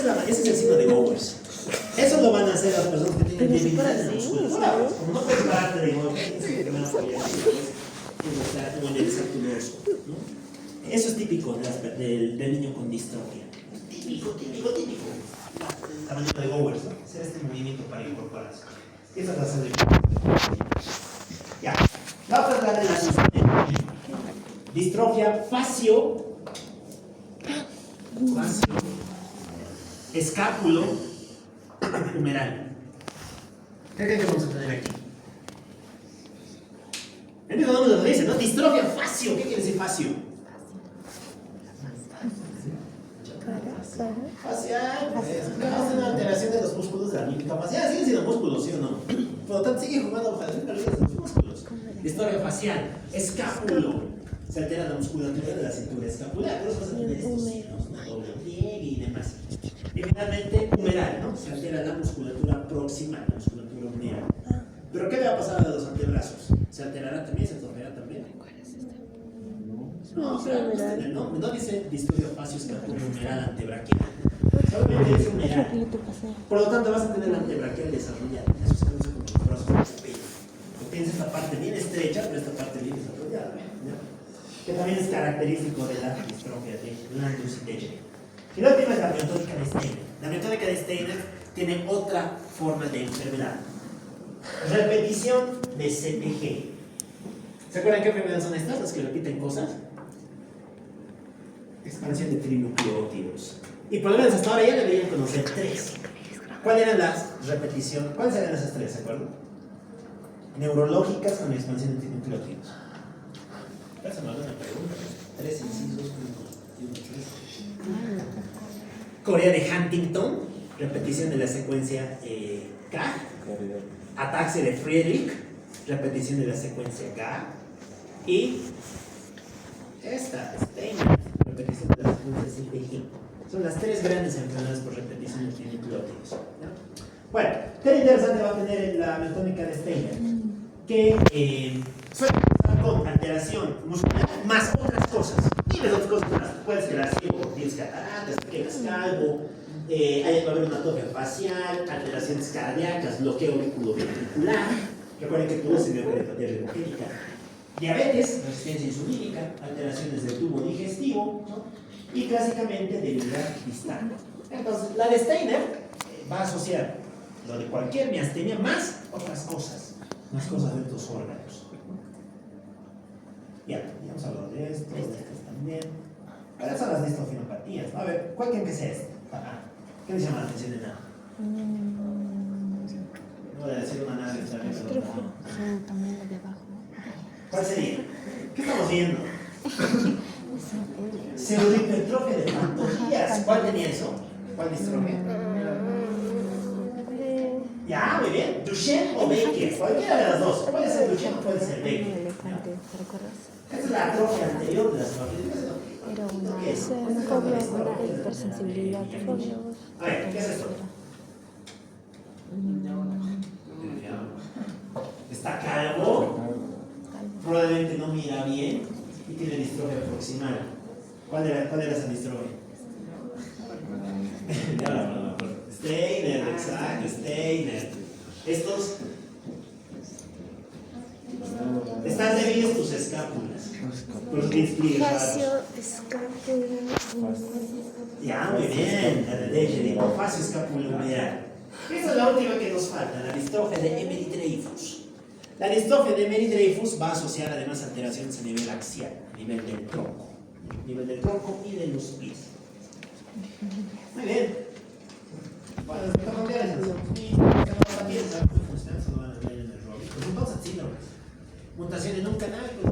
[SPEAKER 1] el signo de Gowers. Eso lo van a hacer las personas que tienen debilidad en la musculatura. Como no puedes pararte de golpe, que van a apoyar como en el exacto dorso, ¿no? Eso es típico del niño con distrofia. Típico. La manera de Gowers, ¿no? Hacer este movimiento para incorporarse. Esa es la solución. Ya. La otra es la de la distrofia escápulo humeral. ¿Qué creen que vamos a tener aquí? El mismo nombre lo dice, ¿no? Distrofia facio. ¿Qué quiere decir facio? Facial, pues, es una alteración de los músculos de la mímica facial. Siguen siendo músculos, ¿sí o no? Por lo tanto, sigue jugando facial, pero los músculos. Distrofia facial, escápulo. Se altera la musculatura de la cintura escapular. Por eso vas a tener estos signos, ¿no? Doble pliegue y demás. Y finalmente, humeral, ¿no? Se altera la musculatura proximal, la musculatura humeral. ¿Pero qué le va a pasar a los antebrazos? ¿Se alterará también? ¿Se atrofiará también? No, no dice distrofia facio escapular humeral antebraquial. Solamente dice humeral. Por lo tanto, vas a tener la antebraquial desarrollada. Eso se conoce como los brazos de espejo. Tienes esta parte bien estrecha, pero esta parte bien desarrollada, ¿no? Que también es característico de la distrofia de Landau-Dejere. Y la última es la miotónica de Steiner. La miotónica de Steiner tiene otra forma de enfermedad. Repetición de CPG. ¿Se acuerdan qué enfermedades son estas? Las que repiten cosas. Expansión de trinucleótidos. Y por lo menos hasta ahora ya deberían conocer tres. ¿Cuáles eran las repeticiones? ¿Cuáles eran esas tres? ¿Se acuerdan? Neurológicas con expansión de trinucleótidos. Esa no es una pregunta. Tres incisos. Corea de Huntington. Repetición de la secuencia K. Ataxia de Friedrich. Repetición de la secuencia K. Y esta, Steiner. Repetición de la secuencia CPG. Son las tres grandes enfermedades por repetición de trinucleótidos, ¿no? Bueno, qué interesante va a tener la miotónica de Steiner, que suele empezar con alteración muscular más otras cosas. Y las otras cosas más. Puedes quedar ciego, tienes cataratas, te quedas calvo, va a haber una atrofia facial, alteraciones cardíacas, bloqueo auriculoventricular. Recuerden que todo es miocardiopatía ribogénica. Diabetes, resistencia insulínica, alteraciones del tubo digestivo, ¿no? Y clásicamente debilidad distal. Entonces, la de Steiner va a asociar lo de cualquier miastenia más otras cosas, más cosas de estos órganos. Ya hemos hablado de esto, de estos también. ¿Cuáles son las distrofinopatías? A ver, ¿cuál creen que sea esta? ¿Qué les llama la atención de nada? No voy a decir una nada que está bien, pero no.
[SPEAKER 2] También la de abajo.
[SPEAKER 1] ¿Cuál sería? ¿Qué estamos viendo? Pseudohipertrofia de pantorrillas. ¿Cuál tenía eso? ¿Cuál distrofia? Ya, muy bien. Duchenne o Baker. Cualquiera de las dos. Puede ser Duchenne o puede ser Baker.
[SPEAKER 2] Elefante, ¿te recuerdas?
[SPEAKER 1] Esta es la atrofia anterior de las pantorrillas.
[SPEAKER 2] Era una
[SPEAKER 1] ¿Qué es?
[SPEAKER 2] fobia, una hipersensibilidad.
[SPEAKER 1] A ver, ¿qué es esto? Está calvo, probablemente no mira bien y tiene distrofia proximal. ¿Cuál era esa distrofia? Steiner, exacto, Steiner. Estos están débiles tus escápulas. Por eso tienes pliegues raros. Ya, muy bien. La de Dejere, facio escápulo humeral. Esa es la última que nos falta, la distrofia de Emery-Dreifuss. La distrofia de Emery-Dreifuss va a asociar además alteraciones a nivel axial, a nivel del tronco. Nivel del tronco y de los pies. Muy bien. Bueno, los mitocondriales también saben cómo funcionan, se lo van a ver en el rol. Pues entonces síndromes. Mutación en un canal, pues